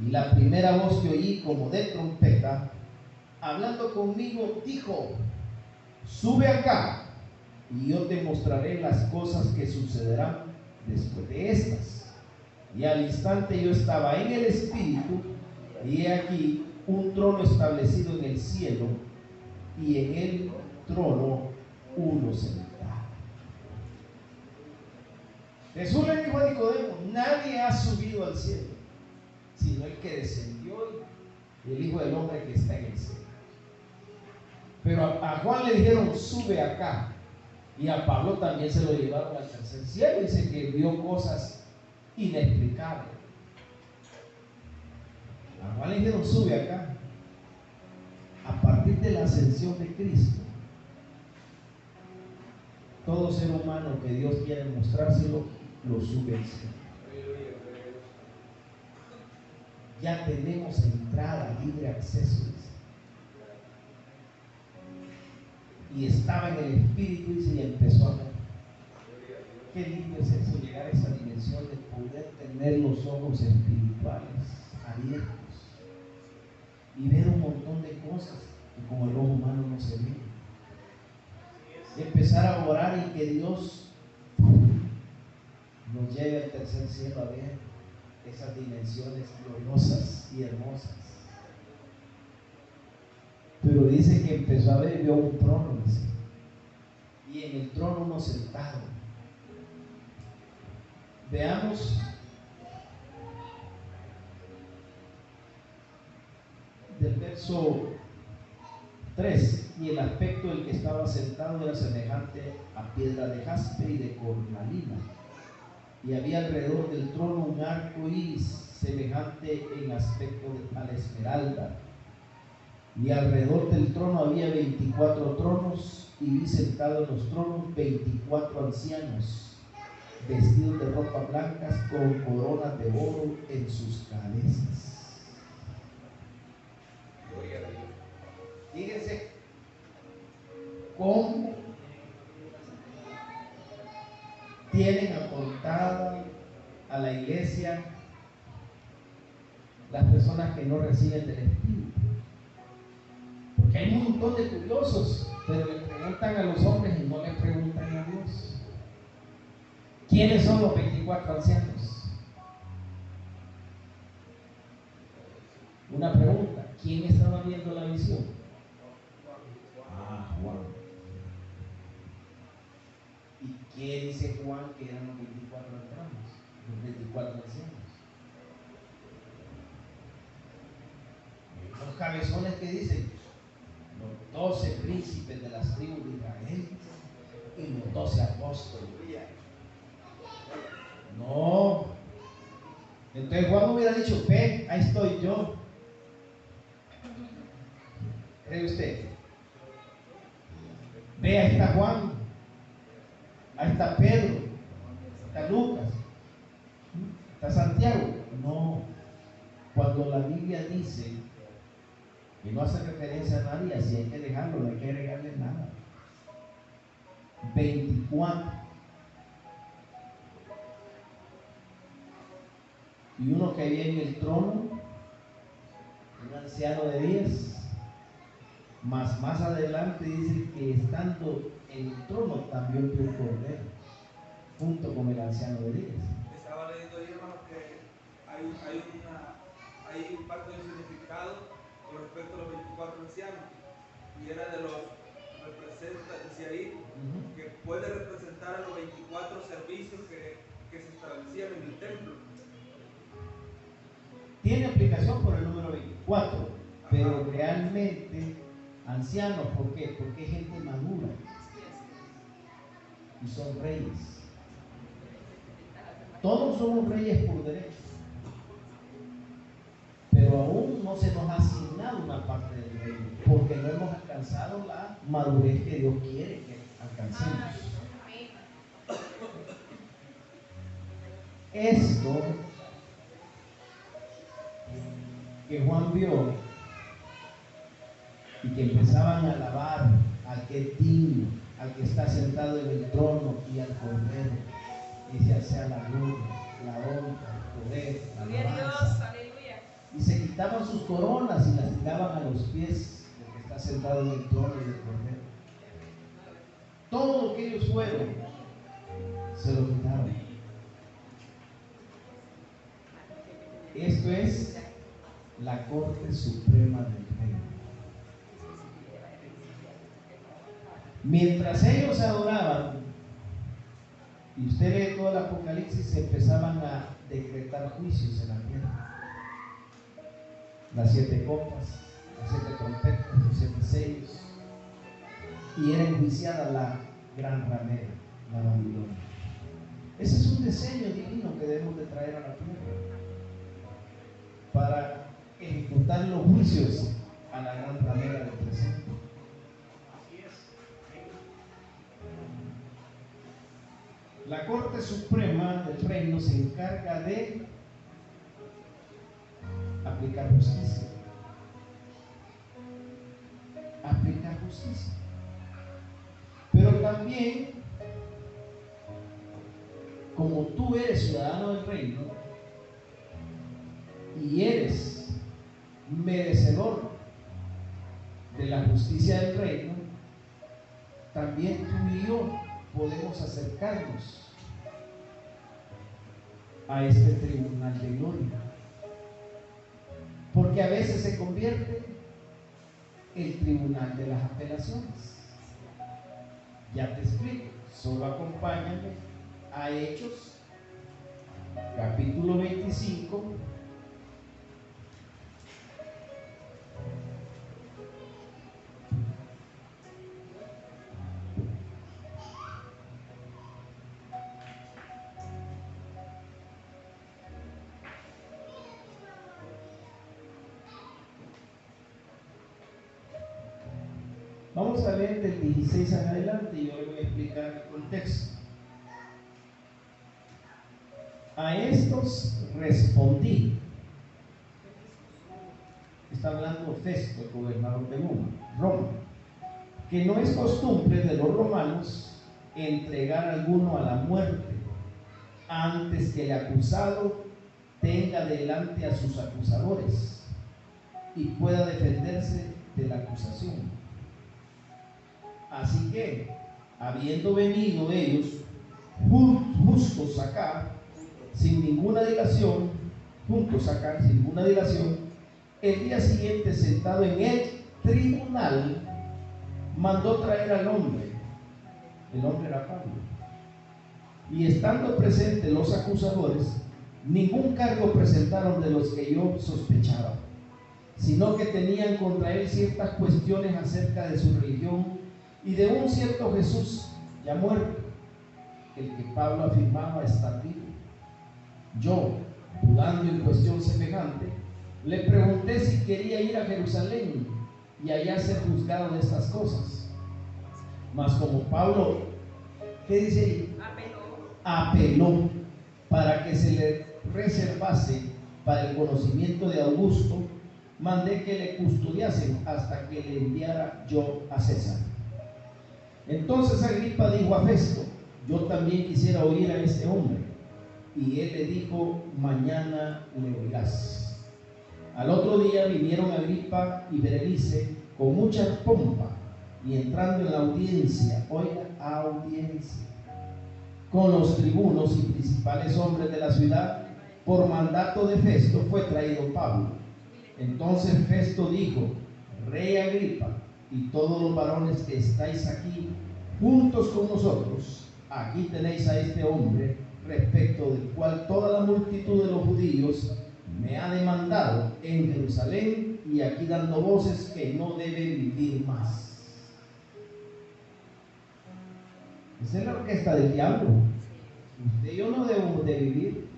Y la primera voz que oí como de trompeta, hablando conmigo, dijo: sube acá, y yo te mostraré las cosas que sucederán después de estas. Y al instante yo estaba en el Espíritu, y he aquí un trono establecido en el cielo, y en el trono uno sentado. Jesús le dijo a Nicodemo: nadie ha subido al cielo, sino el que descendió, y el Hijo del Hombre que está en el cielo. Pero a Juan le dijeron: sube acá. Y a Pablo también se lo llevaron al tercer cielo. Dice que vio cosas inexplicables. A Juan le dijeron: sube acá. A partir de la ascensión de Cristo, todo ser humano que Dios quiere mostrárselo, lo sube al cielo. Ya tenemos entrada, libre acceso. Y estaba en el Espíritu, dice, y empezó a ver. Qué lindo es eso, llegar a esa dimensión de poder tener los ojos espirituales abiertos y ver un montón de cosas que como el ojo humano no se ve. Empezar a orar y que Dios nos lleve al tercer cielo a ver esas dimensiones gloriosas y hermosas. Pero dice que empezó a ver y vio un trono, dice, y en el trono uno sentado. Veamos del verso 3: y el aspecto del que estaba sentado era semejante a piedra de jaspe y de cornalina, y había alrededor del trono un arco iris semejante en aspecto a la esmeralda, y alrededor del trono había 24 tronos, y vi sentados en los tronos 24 ancianos, vestidos de ropas blancas con coronas de oro en sus cabezas. Fíjense cómo tienen apuntada a la iglesia las personas que no reciben del Espíritu. Porque hay un montón de curiosos, pero le preguntan a los hombres y no le preguntan a Dios. ¿Quiénes son los 24 ancianos? Una pregunta: ¿quién estaba viendo la visión? Juan. ¿Y qué dice Juan que eran los 24 ancianos? Los 24 ancianos. Los cabezones que dicen: los 12 príncipes de las tribus de Israel y los 12 apóstoles. No. Entonces Juan hubiera dicho: ven, ahí estoy yo. ¿Cree usted? Ve, ahí está Juan, ahí está Pedro, está Lucas, está Santiago. No. Cuando la Biblia dice que no hace referencia a nadie, así hay que dejarlo, no hay que agregarle nada. 24. Y uno que había en el trono, un anciano de 10. Más adelante dice que estando en el trono también vio un cordero, junto con el anciano de 10. Estaba leyendo ahí, hermano, que hay parte del significado con respecto a los 24 ancianos, y era de los representa, decía ahí, que puede representar a los 24 servicios que se establecían en el templo. Tiene aplicación por el número 24, pero realmente ancianos, ¿por qué? Porque es gente madura y son reyes. Todos somos reyes por derecho, pero aún no se nos ha asignado una parte del reino, porque no hemos alcanzado la madurez que Dios quiere que alcancemos. Esto que Juan vio y que empezaban a alabar al que es digno, al que está sentado en el trono y al Cordero, y se hacía la gloria, la honra, el poder, la alabanza. Aleluya. Y se quitaban sus coronas y las tiraban a los pies del que está sentado en el trono y del Cordero. Todo lo que ellos fueron, se lo quitaron. Esto es la Corte Suprema del Reino. Mientras ellos adoraban, y usted lee todo el Apocalipsis, empezaban a decretar juicios en la tierra. Las 7 copas, las 7 trompetas, los 7 sellos, y era enjuiciada la gran ramera, la Babilonia. Ese es un diseño divino que debemos de traer a la tierra para ejecutar los juicios a la gran ramera del presente. Así es. La Corte Suprema del Reino se encarga de aplicar justicia. Aplicar justicia. Pero también, como tú eres ciudadano del reino y eres merecedor de la justicia del reino, también tú y yo podemos acercarnos a este tribunal de gloria. Porque a veces se convierte el tribunal de las apelaciones. Ya te explico, solo acompáñame a Hechos, capítulo 25. Vamos a leer del 16 en adelante y yo le voy a explicar el contexto. A estos respondí. Está hablando Festo, el gobernador de Roma, que no es costumbre de los romanos entregar a alguno a la muerte antes que el acusado tenga delante a sus acusadores y pueda defenderse de la acusación. Así que, habiendo venido ellos justos acá, sin ninguna dilación, el día siguiente, sentado en el tribunal, mandó traer al hombre. El hombre era Pablo. Y estando presentes los acusadores, ningún cargo presentaron de los que yo sospechaba, sino que tenían contra él ciertas cuestiones acerca de su religión y de un cierto Jesús ya muerto, el que Pablo afirmaba estar vivo. Yo, dudando en cuestión semejante, le pregunté si quería ir a Jerusalén y allá ser juzgado de estas cosas. Mas como Pablo, ¿qué dice ahí? Apeló para que se le reservase para el conocimiento de Augusto, mandé que le custodiasen hasta que le enviara yo a César. Entonces Agripa dijo a Festo: yo también quisiera oír a este hombre. Y él le dijo: mañana le oirás. Al otro día vinieron Agripa y Berenice con mucha pompa, y entrando en la audiencia, con los tribunos y principales hombres de la ciudad, por mandato de Festo fue traído Pablo. Entonces Festo dijo: Rey Agripa, y todos los varones que estáis aquí juntos con nosotros, aquí tenéis a este hombre, respecto del cual toda la multitud de los judíos me ha demandado en Jerusalén, y aquí dando voces que no debe vivir más. Esa es la orquesta del diablo. Usted y yo no debemos de vivir,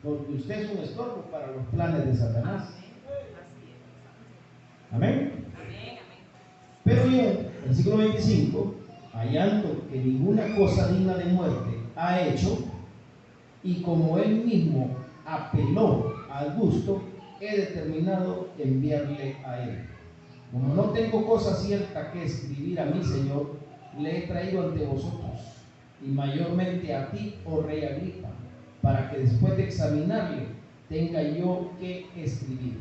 porque usted es un estorbo para los planes de Satanás. Amén. Pero bien, versículo 25, hallando que ninguna cosa digna de muerte ha hecho, y como él mismo apeló al gusto, he determinado enviarle a él. Como no tengo cosa cierta que escribir a mi Señor, le he traído ante vosotros, y mayormente a ti, oh rey Agripa, para que después de examinarle tenga yo que escribir.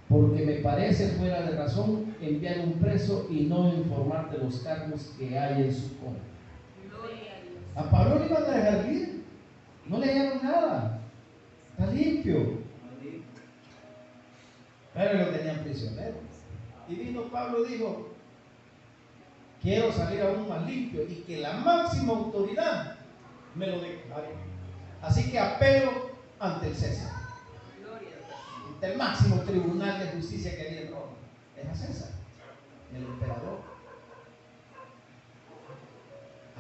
Porque me parece fuera de razón enviar un preso y no informar de los cargos que hay en su contra. A Pablo le iban a dejar ir, no le dieron nada, está limpio, pero lo tenían prisionero. Y vino Pablo y dijo: quiero salir aún más limpio y que la máxima autoridad me lo declare. Así que apelo ante el César, ante el máximo tribunal de justicia que había en Roma. Era César, el emperador.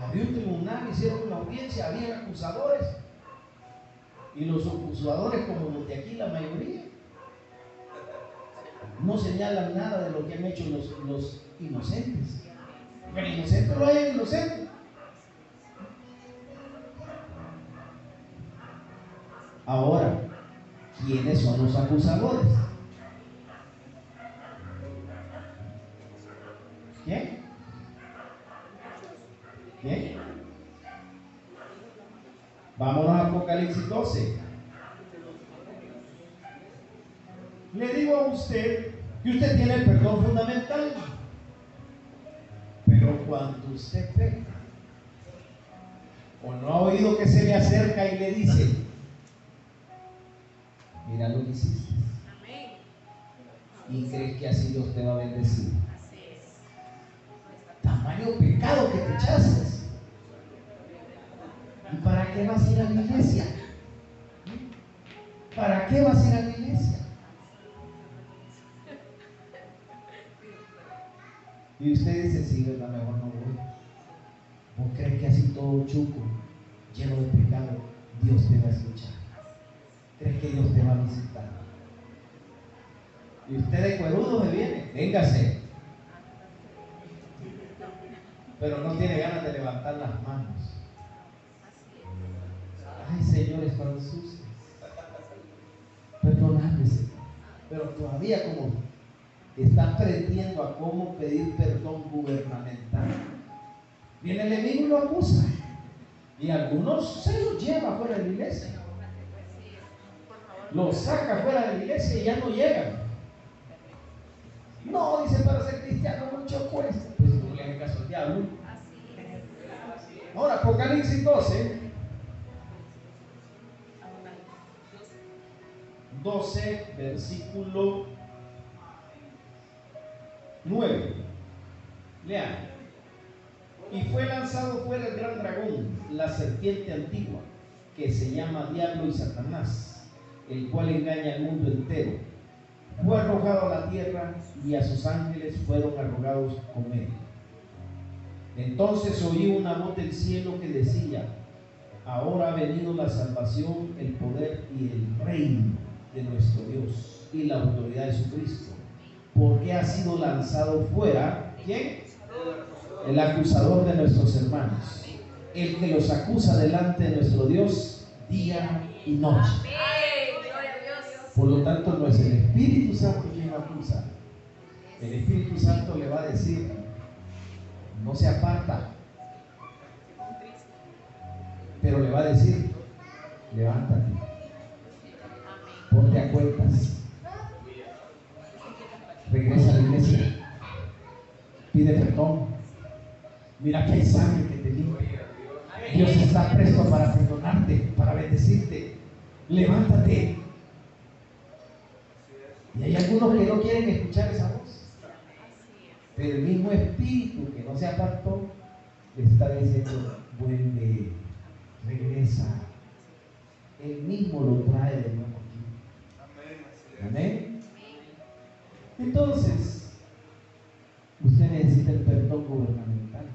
Había un tribunal, hicieron una audiencia, había acusadores, y los acusadores, como los de aquí, la mayoría, no señalan nada de lo que han hecho los inocentes. Pero inocente lo hay inocente. Ahora, ¿quiénes son los acusadores? ¿Quién? ¿Quién? Vámonos a Apocalipsis 12. Le digo a usted que usted tiene el perdón fundamental, pero cuando usted peca, o no ha oído que se le acerca y le dice: mira lo que hiciste, y crees que así Dios te va a bendecir. Así es. Tamaño pecado que te echaste. ¿Y para qué vas a ir a la iglesia? ¿Para qué vas a ir a la iglesia? Y usted dice, sí, verdad, mejor no voy. ¿Vos crees que así todo chuco, lleno de pecado, Dios te va a escuchar? ¿Crees que Dios te va a visitar? Y usted de cuerudo me viene, véngase. Pero no tiene ganas de levantar las manos. Ay, Señor, están sucios. Perdóname, Señor. Pero todavía como está aprendiendo a cómo pedir perdón gubernamental, viene el enemigo y lo acusa. Y algunos se los lleva fuera de la iglesia. Los saca fuera de la iglesia y ya no llegan. No, dice, para ser cristiano mucho cuesta. Pues no le hagan caso al diablo. Ahora, Apocalipsis 12, versículo 9. Lean. Y fue lanzado fuera el gran dragón, la serpiente antigua, que se llama Diablo y Satanás, el cual engaña al mundo entero. Fue arrojado a la tierra y a sus ángeles fueron arrojados con él. Entonces oí una voz del cielo que decía: ahora ha venido la salvación, el poder y el reino de nuestro Dios y la autoridad de Jesucristo, porque ha sido lanzado fuera, ¿quién? El acusador de nuestros hermanos, el que los acusa delante de nuestro Dios día y noche. Por lo tanto, no es el Espíritu Santo quien lo acusa. El Espíritu Santo le va a decir: no se aparta, pero le va a decir: levántate, ponte a cuentas, regresa a la iglesia, pide perdón, mira que hay sangre que te limpia, Dios está presto para perdonarte, para bendecirte, levántate. Y hay algunos que no quieren escuchar esa voz, pero el mismo Espíritu que no se apartó le está diciendo: vuelve, regresa. Él mismo lo trae de nuevo aquí. Amén. Entonces, usted necesita el perdón gubernamental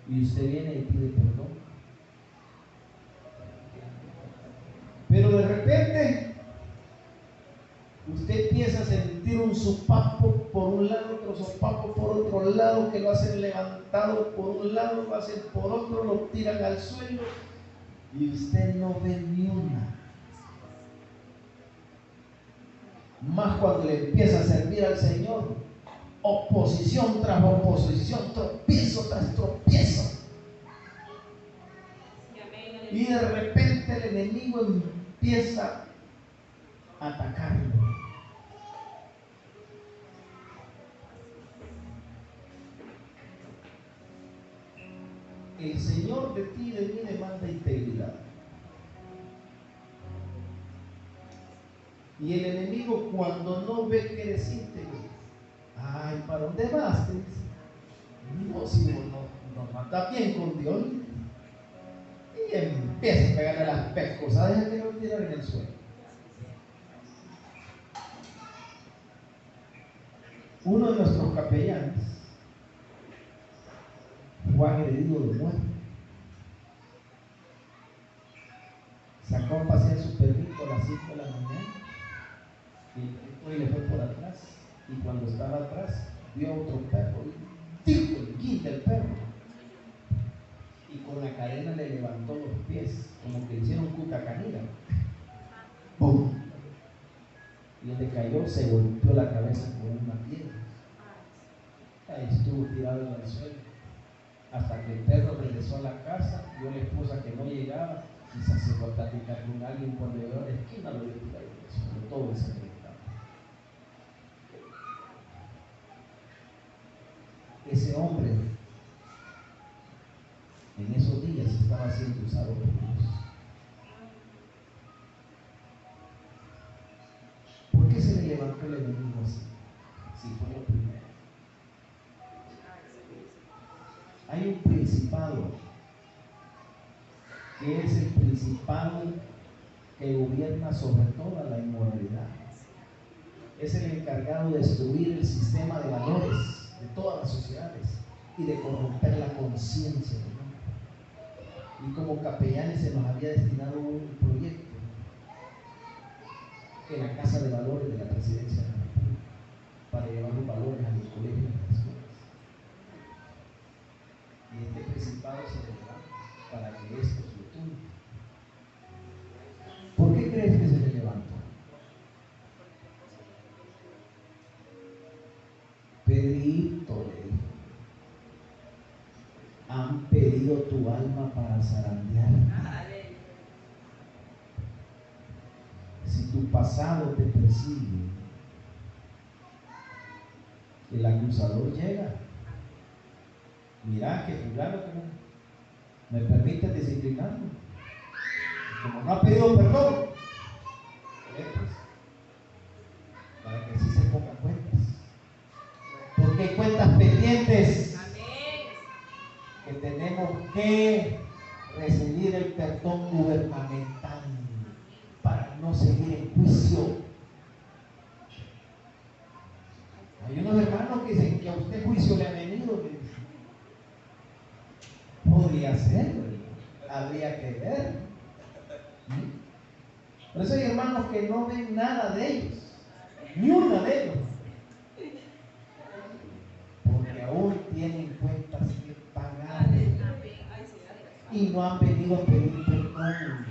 y usted viene y pide perdón. Pero de repente usted empieza a sentir un sopapo por un lado, otro sopapo por otro lado, que lo hacen levantado por un lado, lo hacen por otro, lo tiran al suelo y usted no ve ni una. Más cuando le empieza a servir al Señor, oposición tras oposición, tropiezo tras tropiezo. Y de repente el enemigo empieza a atacarlo. El Señor de ti y de mí demanda integridad. Y el enemigo, cuando no ve que eres íntegro, ay, ¿para dónde vas? Te dice: no, si no andas bien con Dios. Y empieza a pegarle las pescosadas y que lo tirar en el suelo. Uno de nuestros capellanes fue agredido de muerte. Sacó a pasear su perrito a las 5 de la mañana y el perrito le fue por atrás, y cuando estaba atrás vio a otro perro y dijo el quinto el perro, y con la cadena le levantó los pies como que le hicieron cutacanira. ¡Bum! Y donde cayó se golpeó la cabeza con una piedra. Ahí estuvo tirado en el suelo hasta que el perro regresó a la casa, vio a la esposa que no llegaba y se acercó a platicar con alguien. Cuando llegó a la esquina lo vio tirado en el suelo, todo ensangrentado. Ese hombre en esos días estaba siendo usado por Dios. ¿Por qué se le levantó el enemigo así? si fue lo primero. Hay un principado que es el principado que gobierna sobre toda la inmoralidad. Es el encargado de destruir el sistema de valores de todas las sociedades y de corromper la conciencia del hombre. Y como capellanes se nos había destinado un proyecto en la Casa de Valores de la Presidencia de la República para llevar los valores a los colegios y a las escuelas. Y este principado se levanta para que esto se detenga. ¿Por qué crees que se le levantó? Pedrito, le dijo, han pedido tu alma para zarandear. Si tu pasado te persigue, el acusador llega. Mira que fulano, ¿me permite disciplinarlo? Como no ha pedido perdón, para que así se pongan cuentas. Porque hay cuentas pendientes que tenemos que recibir el perdón gubernamental para no seguir en juicio. Hay unos hermanos que dicen que a usted juicio le ha venido. Podría ser, habría que ver. Por eso hay hermanos que no ven nada de ellos, ni una de ellos, porque aún tienen cuentas que pagar y no han venido a pedir perdón.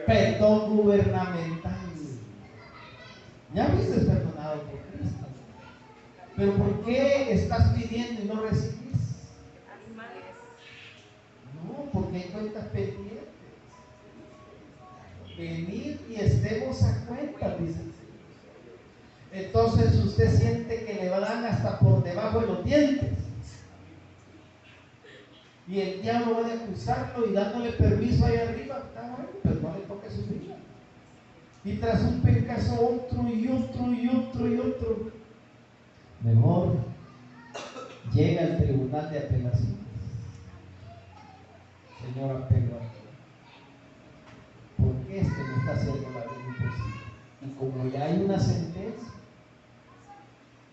Perdón gubernamental. Ya fuiste perdonado por Cristo, pero ¿por qué estás pidiendo y no recibís? No, porque hay cuentas pendientes. Venid y estemos a cuenta, dice el Señor. Entonces usted siente que le dan hasta por debajo de los dientes. Y el diablo va a acusarlo y dándole permiso ahí arriba, está bueno, pero no le toque su vida. Y tras un pecaso otro y otro y otro y otro. Mejor llega al tribunal de apelaciones. Señor, apelo aquí. Porque este me está haciendo la vida imposible. Y como ya hay una sentencia,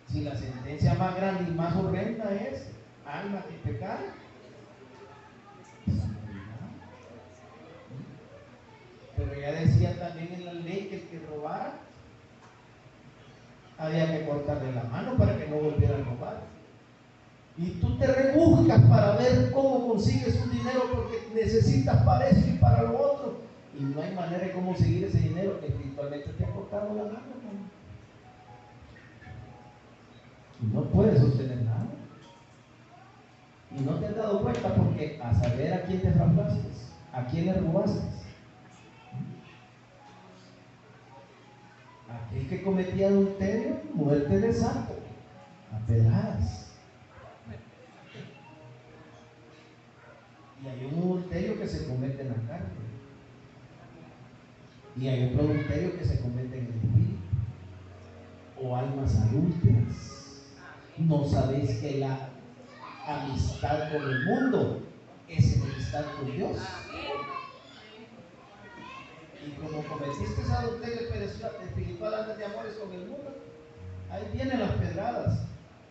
si la sentencia más grande y más horrenda es alma que pecar, pero ya decía también en la ley que el que robara había que cortarle la mano para que no volviera a robar. Y tú te rebuscas para ver cómo consigues un dinero porque necesitas para eso y para lo otro. Y no hay manera de cómo conseguir ese dinero que espiritualmente te ha cortado la mano, hermano. Y no puedes sostener nada. Y no te has dado cuenta porque a saber a quién te fraudaste, a quién le robaste. Aquel que cometía adulterio, muerte de santo, a pedradas. Y hay un adulterio que se comete en la carne. Y hay otro adulterio que se comete en el espíritu. O almas adúlteras. ¿No sabéis que la amistad con el mundo es enemistad con Dios? Y como cometiste ese adulterio espiritual antes de amores con el mundo, ahí vienen las pedradas.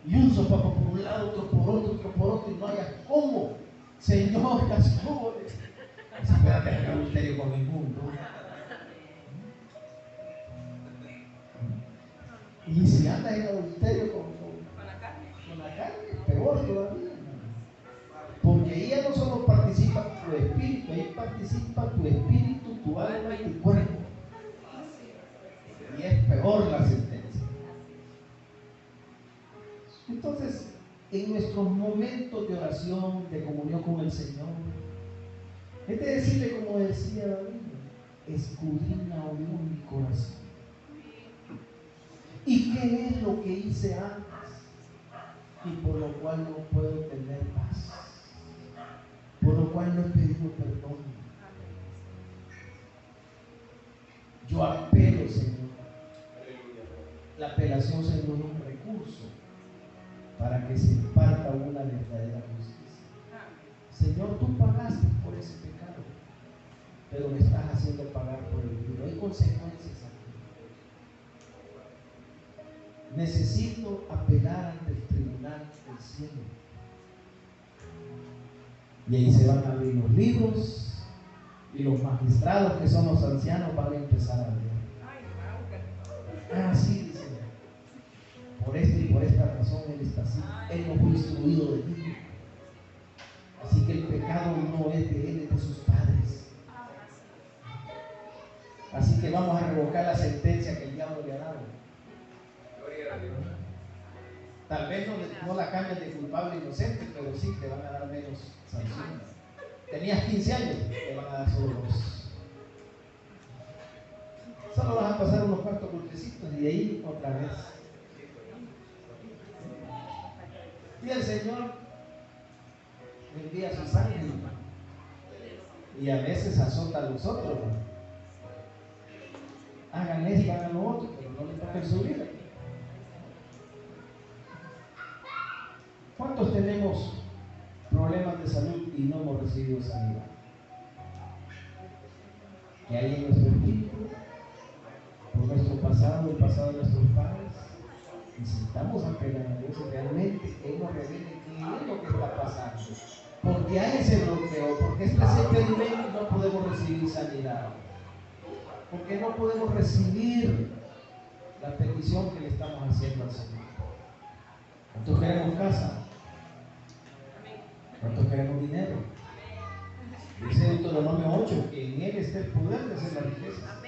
Y un sopapo por un lado, otro por otro, y no haya cómo. Señor, las pobres. Se puede hacer adulterio con el mundo. Y si andas en adulterio con la carne, peor todavía. Porque ahí ya no solo participa tu espíritu, ahí participa tu espíritu, tu alma y tu cuerpo. Y es peor la sentencia. Entonces, en nuestros momentos de oración, de comunión con el Señor, es de decirle, como decía David, escudriña, oh Dios, mi corazón. ¿Y qué es lo que hice antes? Y por lo cual no puedo tener paz. Por lo cual no he pedido perdón. Yo apelo, Señor, La apelación se vuelve un recurso para que se imparta una verdadera justicia. Señor, tú pagaste por ese pecado, pero me estás haciendo pagar por el mío. Hay consecuencias aquí. Necesito apelar ante el tribunal del cielo. Y ahí se van a abrir los libros y los magistrados, que son los ancianos, van a empezar a leer. Ah, sí, dice, por esta y por esta razón él está así. Él no fue instruido de niño. Así que el pecado no es de él, es de sus padres. Así que vamos a revocar la sentencia que el diablo le ha dado. Tal vez no la cambian de culpable e inocente, pero sí te van a dar menos sanciones. Tenías 15 años, te van a dar solo 2. Solo vas a pasar unos cuantos golpecitos y de ahí otra vez. Y el Señor envía a sus ángeles y a veces azota a los otros. Hagan esto, hagan lo otro, pero no les toquen su vida. ¿Cuántos tenemos problemas de salud y no hemos recibido sanidad? Que hay en nuestro espíritu, por nuestro pasado, el pasado de nuestros padres. Necesitamos apelar a Dios y realmente Él nos revele qué es lo que está pasando. Porque hay ese bloqueo, porque este es ese impedimento y no podemos recibir sanidad. Porque no podemos recibir la petición que le estamos haciendo al Señor. ¿Cuántos queremos casa? ¿Cuántos queremos dinero? Dice Deuteronomio 8 que en Él está el poder de hacer la riqueza.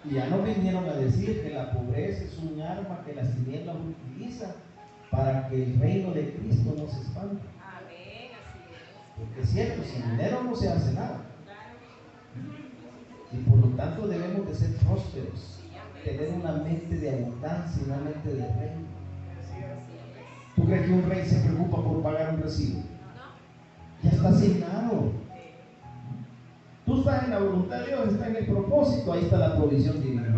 Y ya nos vinieron a decir que la pobreza es un arma que las tinieblas utilizan para que el reino de Cristo no se expanda. Porque es cierto, sin dinero no se hace nada. Y por lo tanto debemos de ser prósperos, tener una mente de abundancia, una mente de reino. ¿Tú crees que un rey se preocupa por pagar un recibo? Ya está asignado. Tú estás en la voluntad de Dios, estás en el propósito, ahí está la provisión divina.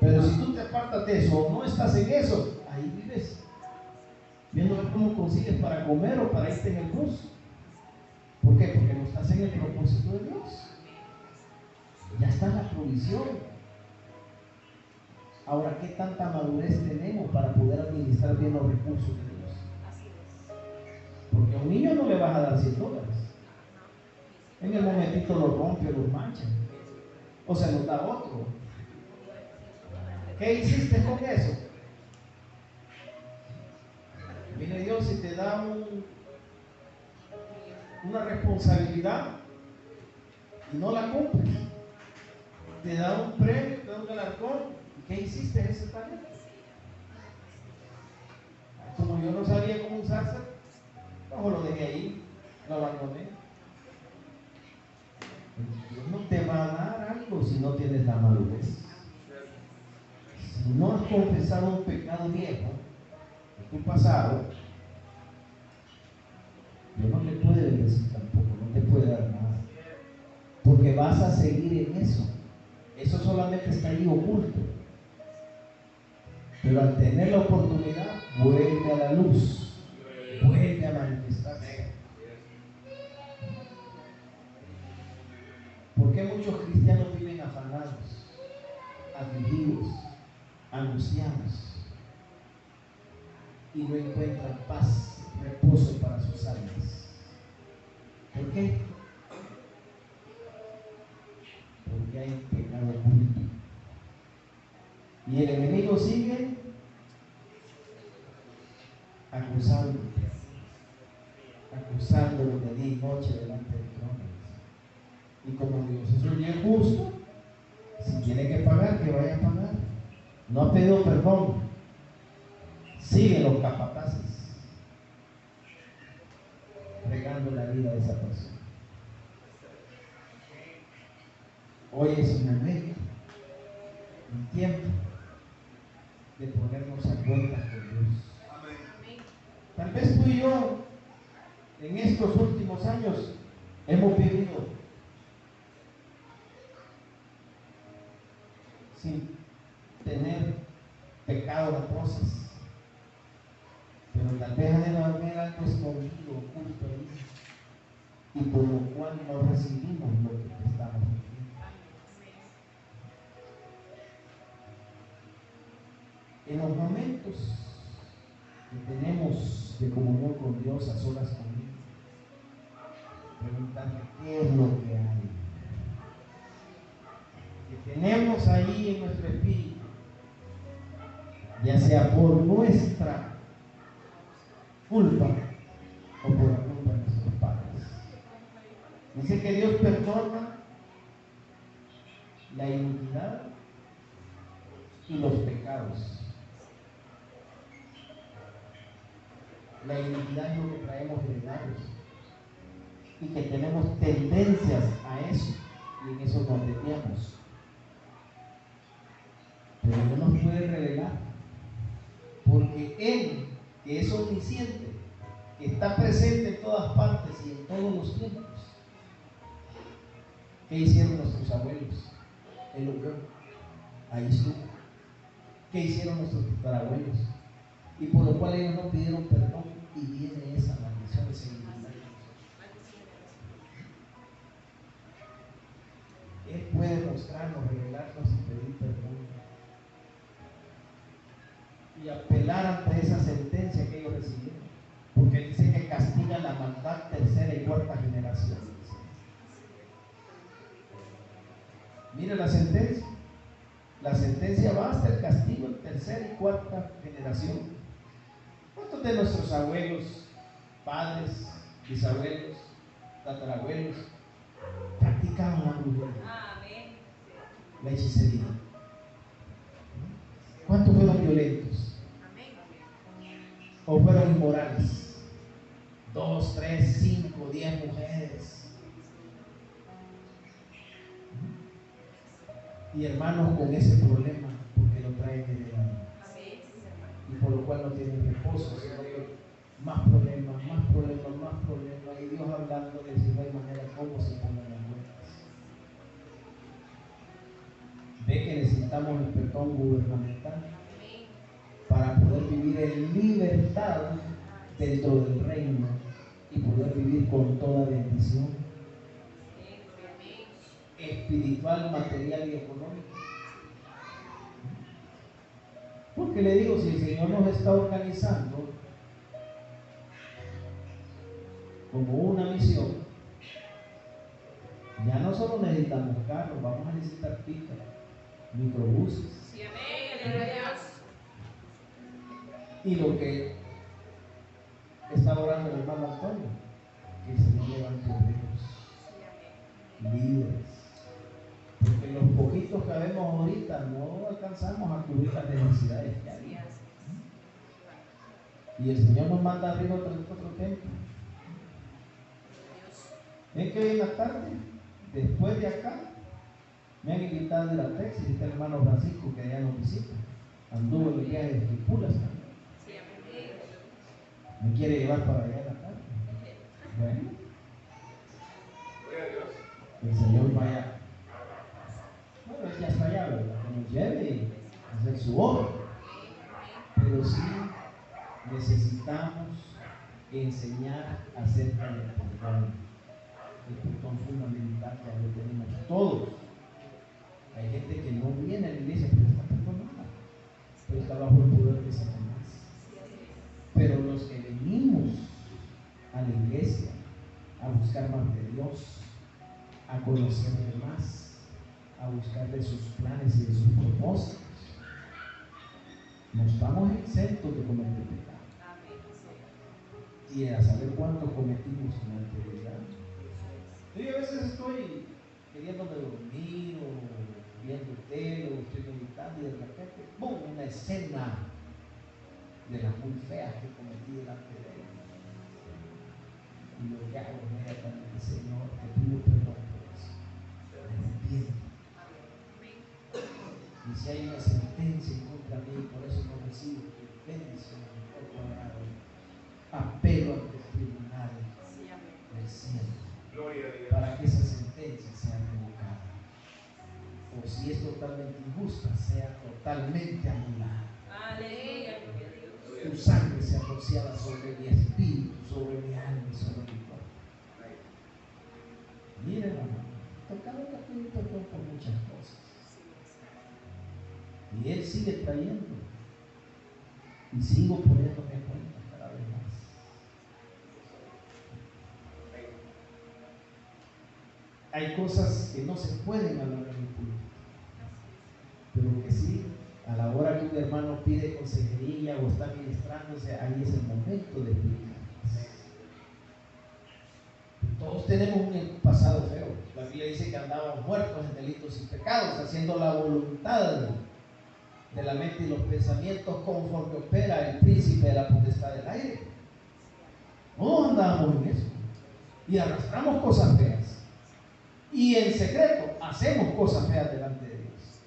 Pero si tú te apartas de eso o no estás en eso, ahí vives viendo a ver cómo consigues para comer o para irte en el bus. ¿Por qué? Porque no estás en el propósito de Dios. Ya está la provisión. Ahora, ¿qué tanta madurez tenemos para poder administrar bien los recursos de Dios? Porque a un niño no le vas a dar $100. En el momentito lo rompe o lo mancha. O se lo da otro. ¿Qué hiciste con eso? Viene Dios y te da una responsabilidad y no la cumples. Te da un premio, te da un galardón. ¿Qué hiciste en ese talento? Como yo no sabía cómo usarse, no lo dejé ahí, lo abandoné. Dios no te va a dar algo si no tienes la madurez. Si no has confesado un pecado viejo de tu pasado, Dios no te puede bendecir tampoco, no te puede dar nada. Porque vas a seguir en eso. Eso solamente está ahí oculto. Pero al tener la oportunidad, vuelve a la luz, vuelve a manifestarse. ¿Por qué muchos cristianos viven afanados, afligidos, angustiados y no encuentran paz, reposo para sus almas? ¿Por qué? Porque hay un pecado oculto. Y el enemigo sigue acusándolo de día y noche delante del trono. Y como Dios es un bien justo, si tiene que pagar, que vaya a pagar. No ha pedido perdón, sigue los capataces regando la vida de esa persona. Hoy es un momento, un tiempo de ponernos a cuenta con Dios. Tal vez tú y yo en estos últimos años hemos vivido sin tener pecados atroces, pero tal vez debe haber algo escondido, oculto ahí, y por lo cual no recibimos lo que te estamos pidiendo. En los momentos que tenemos de comunión con Dios a solas conmigo, preguntarle qué es lo que hay, que tenemos ahí en nuestro espíritu, ya sea por nuestra culpa o por la culpa de nuestros padres. Dice que Dios perdona la iniquidad y los pecados. La iniquidad es lo que traemos heredados y que tenemos tendencias a eso, y en eso nos deteamos. Pero no nos puede revelar, porque Él, que es omnisciente, que está presente en todas partes y en todos los tiempos. ¿Qué hicieron nuestros abuelos? Él lo vio, ahí estuvo. ¿Qué hicieron nuestros tatarabuelos? Y por lo cual ellos no pidieron perdón, y viene esa maldición, esa iniquidad. Él puede mostrarnos, revelarnos y pedir perdón, y apelar ante esa sentencia que ellos recibieron, porque dice que castiga la maldad tercera y cuarta generación. Mira la sentencia. La sentencia va hasta el castigo en tercera y cuarta generación. ¿Cuántos de nuestros abuelos, padres, bisabuelos, tatarabuelos practicaban la brujería, la hechicería? ¿Cuántos fueron violentos? ¿O fueron inmorales? 2, 3, 5, 10 mujeres. Y hermanos con ese problema, porque lo traen heredado. Y por lo cual no tienen reposo, sino que más problemas, más problemas, más problemas. Y Dios hablando de si no hay manera cómo se pongan las cuentas. Ve que necesitamos el perdón gubernamental para poder vivir en libertad dentro del reino y poder vivir con toda bendición espiritual, material y económica. Porque le digo, si el Señor nos está organizando como una misión, ya no solo necesitamos carros, vamos a necesitar picas, microbuses. Sí, amén. Y lo que está orando el hermano Antonio, que el Señor levante obreros, líderes, porque los poquitos que vemos ahorita no alcanzamos a cubrir las necesidades que hay. Y el Señor nos manda arriba otro templo. Ven que hoy en la tarde, después de acá, me han invitado de la Texas y está el hermano Francisco que allá nos visita. Anduvo en el viaje de Esquipulas también. Me quiere llevar para allá en la tarde. Bueno, el Señor vaya. Bueno, ya está allá, ¿verdad? Que nos lleve a hacer su obra. Pero sí necesitamos enseñar acerca del perdón. El perdón fundamental que lo tenemos todos. Hay gente que no viene a la iglesia, pero está perdonada, pero está bajo el poder de Satanás. Pero los que venimos a la iglesia a buscar más de Dios, a conocerle más, a buscar de sus planes y de sus propósitos, no estamos exentos de cometer pecado. Y a saber cuánto cometimos en la anterioridad. Yo a veces estoy queriéndome dormir o viendo tele o estoy meditando y de repente, ¡bum!, una escena de las muy feas que cometí delante de él. Y lo que hago inmediatamente, Señor, te pido perdón por eso. Me arrepiento. Y si hay una sentencia en contra de mí, por eso no recibo tu bendición, por cuadrado, apelo ante el tribunal del cielo, para que esa sentencia sea revocada. O si es totalmente injusta, sea totalmente anulada. Aleluya, gloria a Dios. Tu sangre sea rociada sobre mi espíritu, sobre mi alma y sobre mi cuerpo. Mire, hermano, tocaba que pedir perdón por muchas cosas. Y Él sigue trayendo. Y sigo poniéndome en cuenta cada vez más. Hay cosas que no se pueden hablar en el público, pero que sí, a la hora que un hermano pide consejería o está ministrándose, ahí es el momento de explicar. Todos tenemos un pasado feo. La Biblia dice que andábamos muertos en delitos y pecados, haciendo la voluntad de la mente y los pensamientos conforme opera el príncipe de la potestad del aire. No andábamos en eso. Y arrastramos cosas feas. Y en secreto hacemos cosas feas delante de Dios.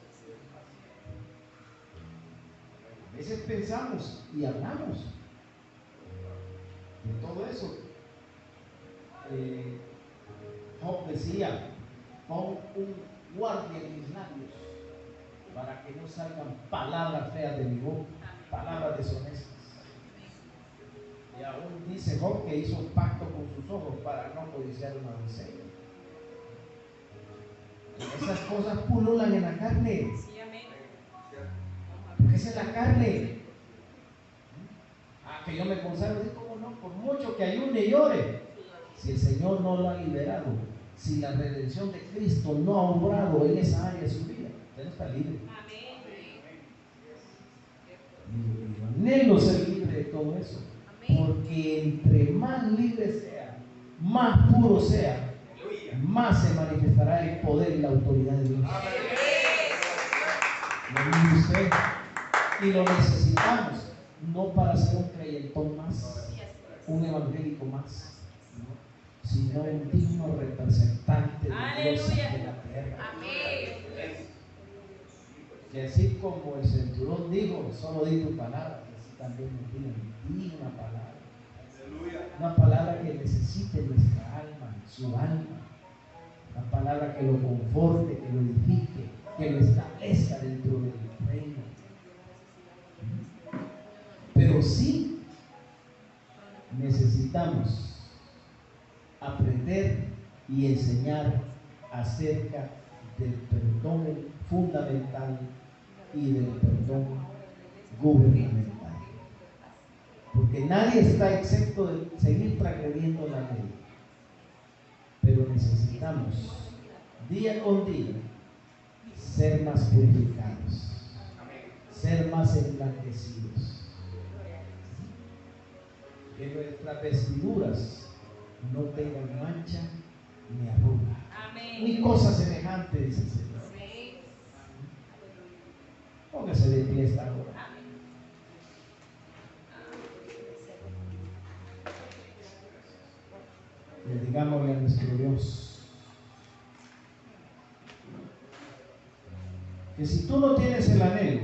A veces pensamos y hablamos de todo eso. Job decía: pon un guardia en mis labios para que no salgan palabras feas de mi boca, palabras deshonestas. Y aún dice Job que hizo un pacto con sus ojos para no codiciar una doncella. Esas cosas pululan en la carne. Sí, amén. Porque esa es la carne. Que yo me consagro, ¿cómo no? Por mucho que ayune y llore, si el Señor no lo ha liberado, si la redención de Cristo no ha obrado en esa área de su vida, usted no está libre. Amén. Y anhelo ser libre de todo eso, porque entre más libre sea, más puro sea, más se manifestará el poder y la autoridad de Dios. Lo mismo usted, y lo necesitamos, no para ser un creyentón más, un evangélico más, ¿no? Sino un digno representante de Dios en la tierra. Amén. Y así como el centurión dijo, solo di tu palabra, así también nos piden, di una palabra. Una palabra que necesite nuestra alma, su alma. Una palabra que lo conforte, que lo edifique, que lo establezca dentro del reino. Pero sí necesitamos aprender y enseñar acerca del perdón fundamental y del perdón gubernamental. Porque nadie está exento de seguir transgrediendo la ley. Pero necesitamos, día con día, ser más purificados, ser más emblanquecidos. Que nuestras vestiduras no tengan mancha ni arruga, ni cosa semejante, dice el Señor. Póngase de pie esta hora. Y digámosle a nuestro Dios que si tú no tienes el anhelo,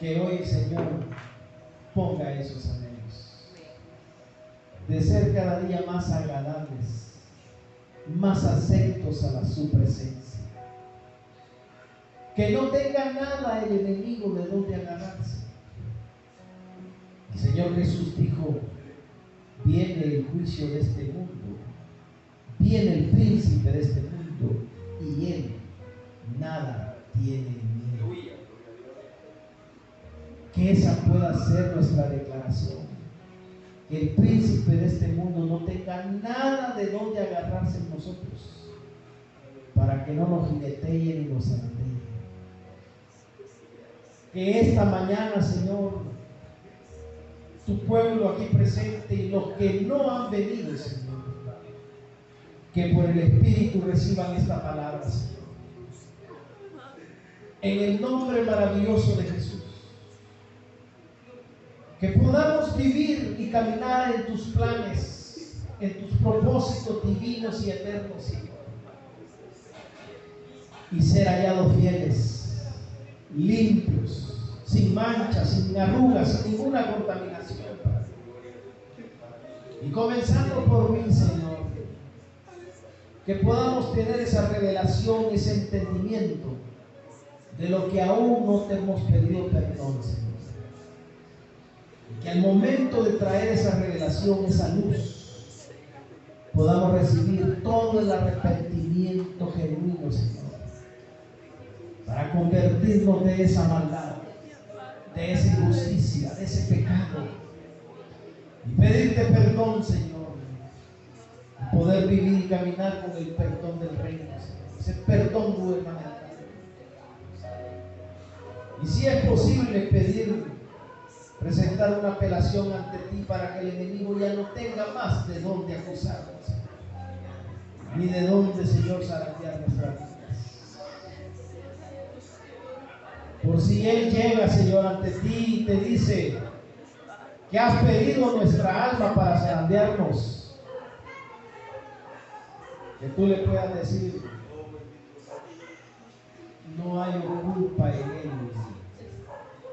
que hoy, Señor, ponga esos anhelos de ser cada día más agradables, más aceptos a su presencia, que no tenga nada el enemigo de donde agarrarse. El Señor Jesús dijo: viene el juicio de este mundo, viene el príncipe de este mundo, y él nada tiene miedo. Que esa pueda ser nuestra declaración. Que el príncipe de este mundo no tenga nada de donde agarrarse en nosotros, para que no nos jineteen y nos zaranteen. Que esta mañana, Señor, tu pueblo aquí presente y los que no han venido, Señor, que por el Espíritu reciban esta palabra, Señor. En el nombre maravilloso de Jesús. Que podamos vivir y caminar en tus planes, en tus propósitos divinos y eternos, Señor. Y ser hallados fieles, limpios, sin manchas, sin arrugas, sin ninguna contaminación. Y comenzando por mí, Señor, que podamos tener esa revelación, ese entendimiento de lo que aún no te hemos pedido perdón, Señor. Y que al momento de traer esa revelación, esa luz, podamos recibir todo el arrepentimiento genuino, Señor, para convertirnos de esa maldad, de esa injusticia, de ese pecado, y pedirte perdón, Señor, y poder vivir y caminar con el perdón del reino, Señor, ese perdón gubernamental. Y si es posible pedir, presentar una apelación ante ti para que el enemigo ya no tenga más de dónde acusarnos, ni de dónde, Señor, zarandear nuestras vidas. Por si Él llega, Señor, ante ti y te dice que has pedido nuestra alma para zarandearnos, que tú le puedas decir: no hay culpa en él,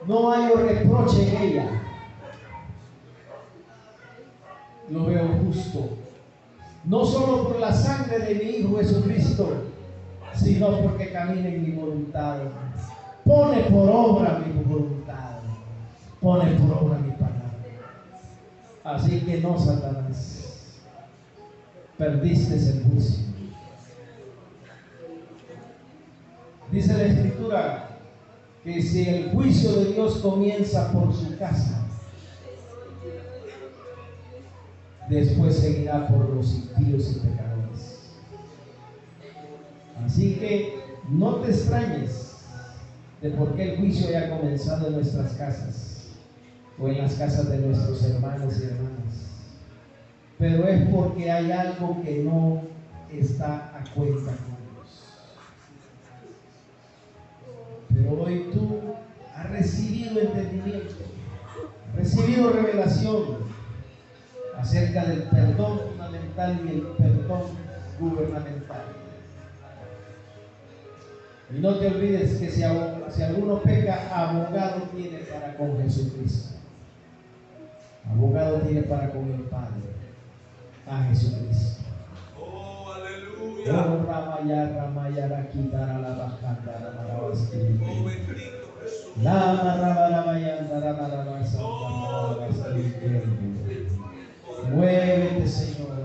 no hay reproche en ella, lo veo justo, no solo por la sangre de mi Hijo Jesucristo, sino porque camina en mi voluntad. Pone por obra mi voluntad, pone por obra mi palabra. Así que no, Satanás, perdiste el juicio. Dice la Escritura que si el juicio de Dios comienza por su casa, después seguirá por los impíos y pecadores. Así que no te extrañes de por qué el juicio haya comenzado en nuestras casas o en las casas de nuestros hermanos y hermanas, pero es porque hay algo que no está a cuenta con Dios. Pero hoy tú has recibido entendimiento, has recibido revelación acerca del perdón fundamental y el perdón gubernamental. Y no te olvides que si alguno peca, abogado tiene para con Jesucristo. Abogado tiene para con el Padre, a Jesucristo. Oh, aleluya. Oh, Ramaya, Rakitara, la Bajanda, la Marabasti. Oh, bendito Jesús. La Marabayanda, la Marabasti. Muévete, Señor.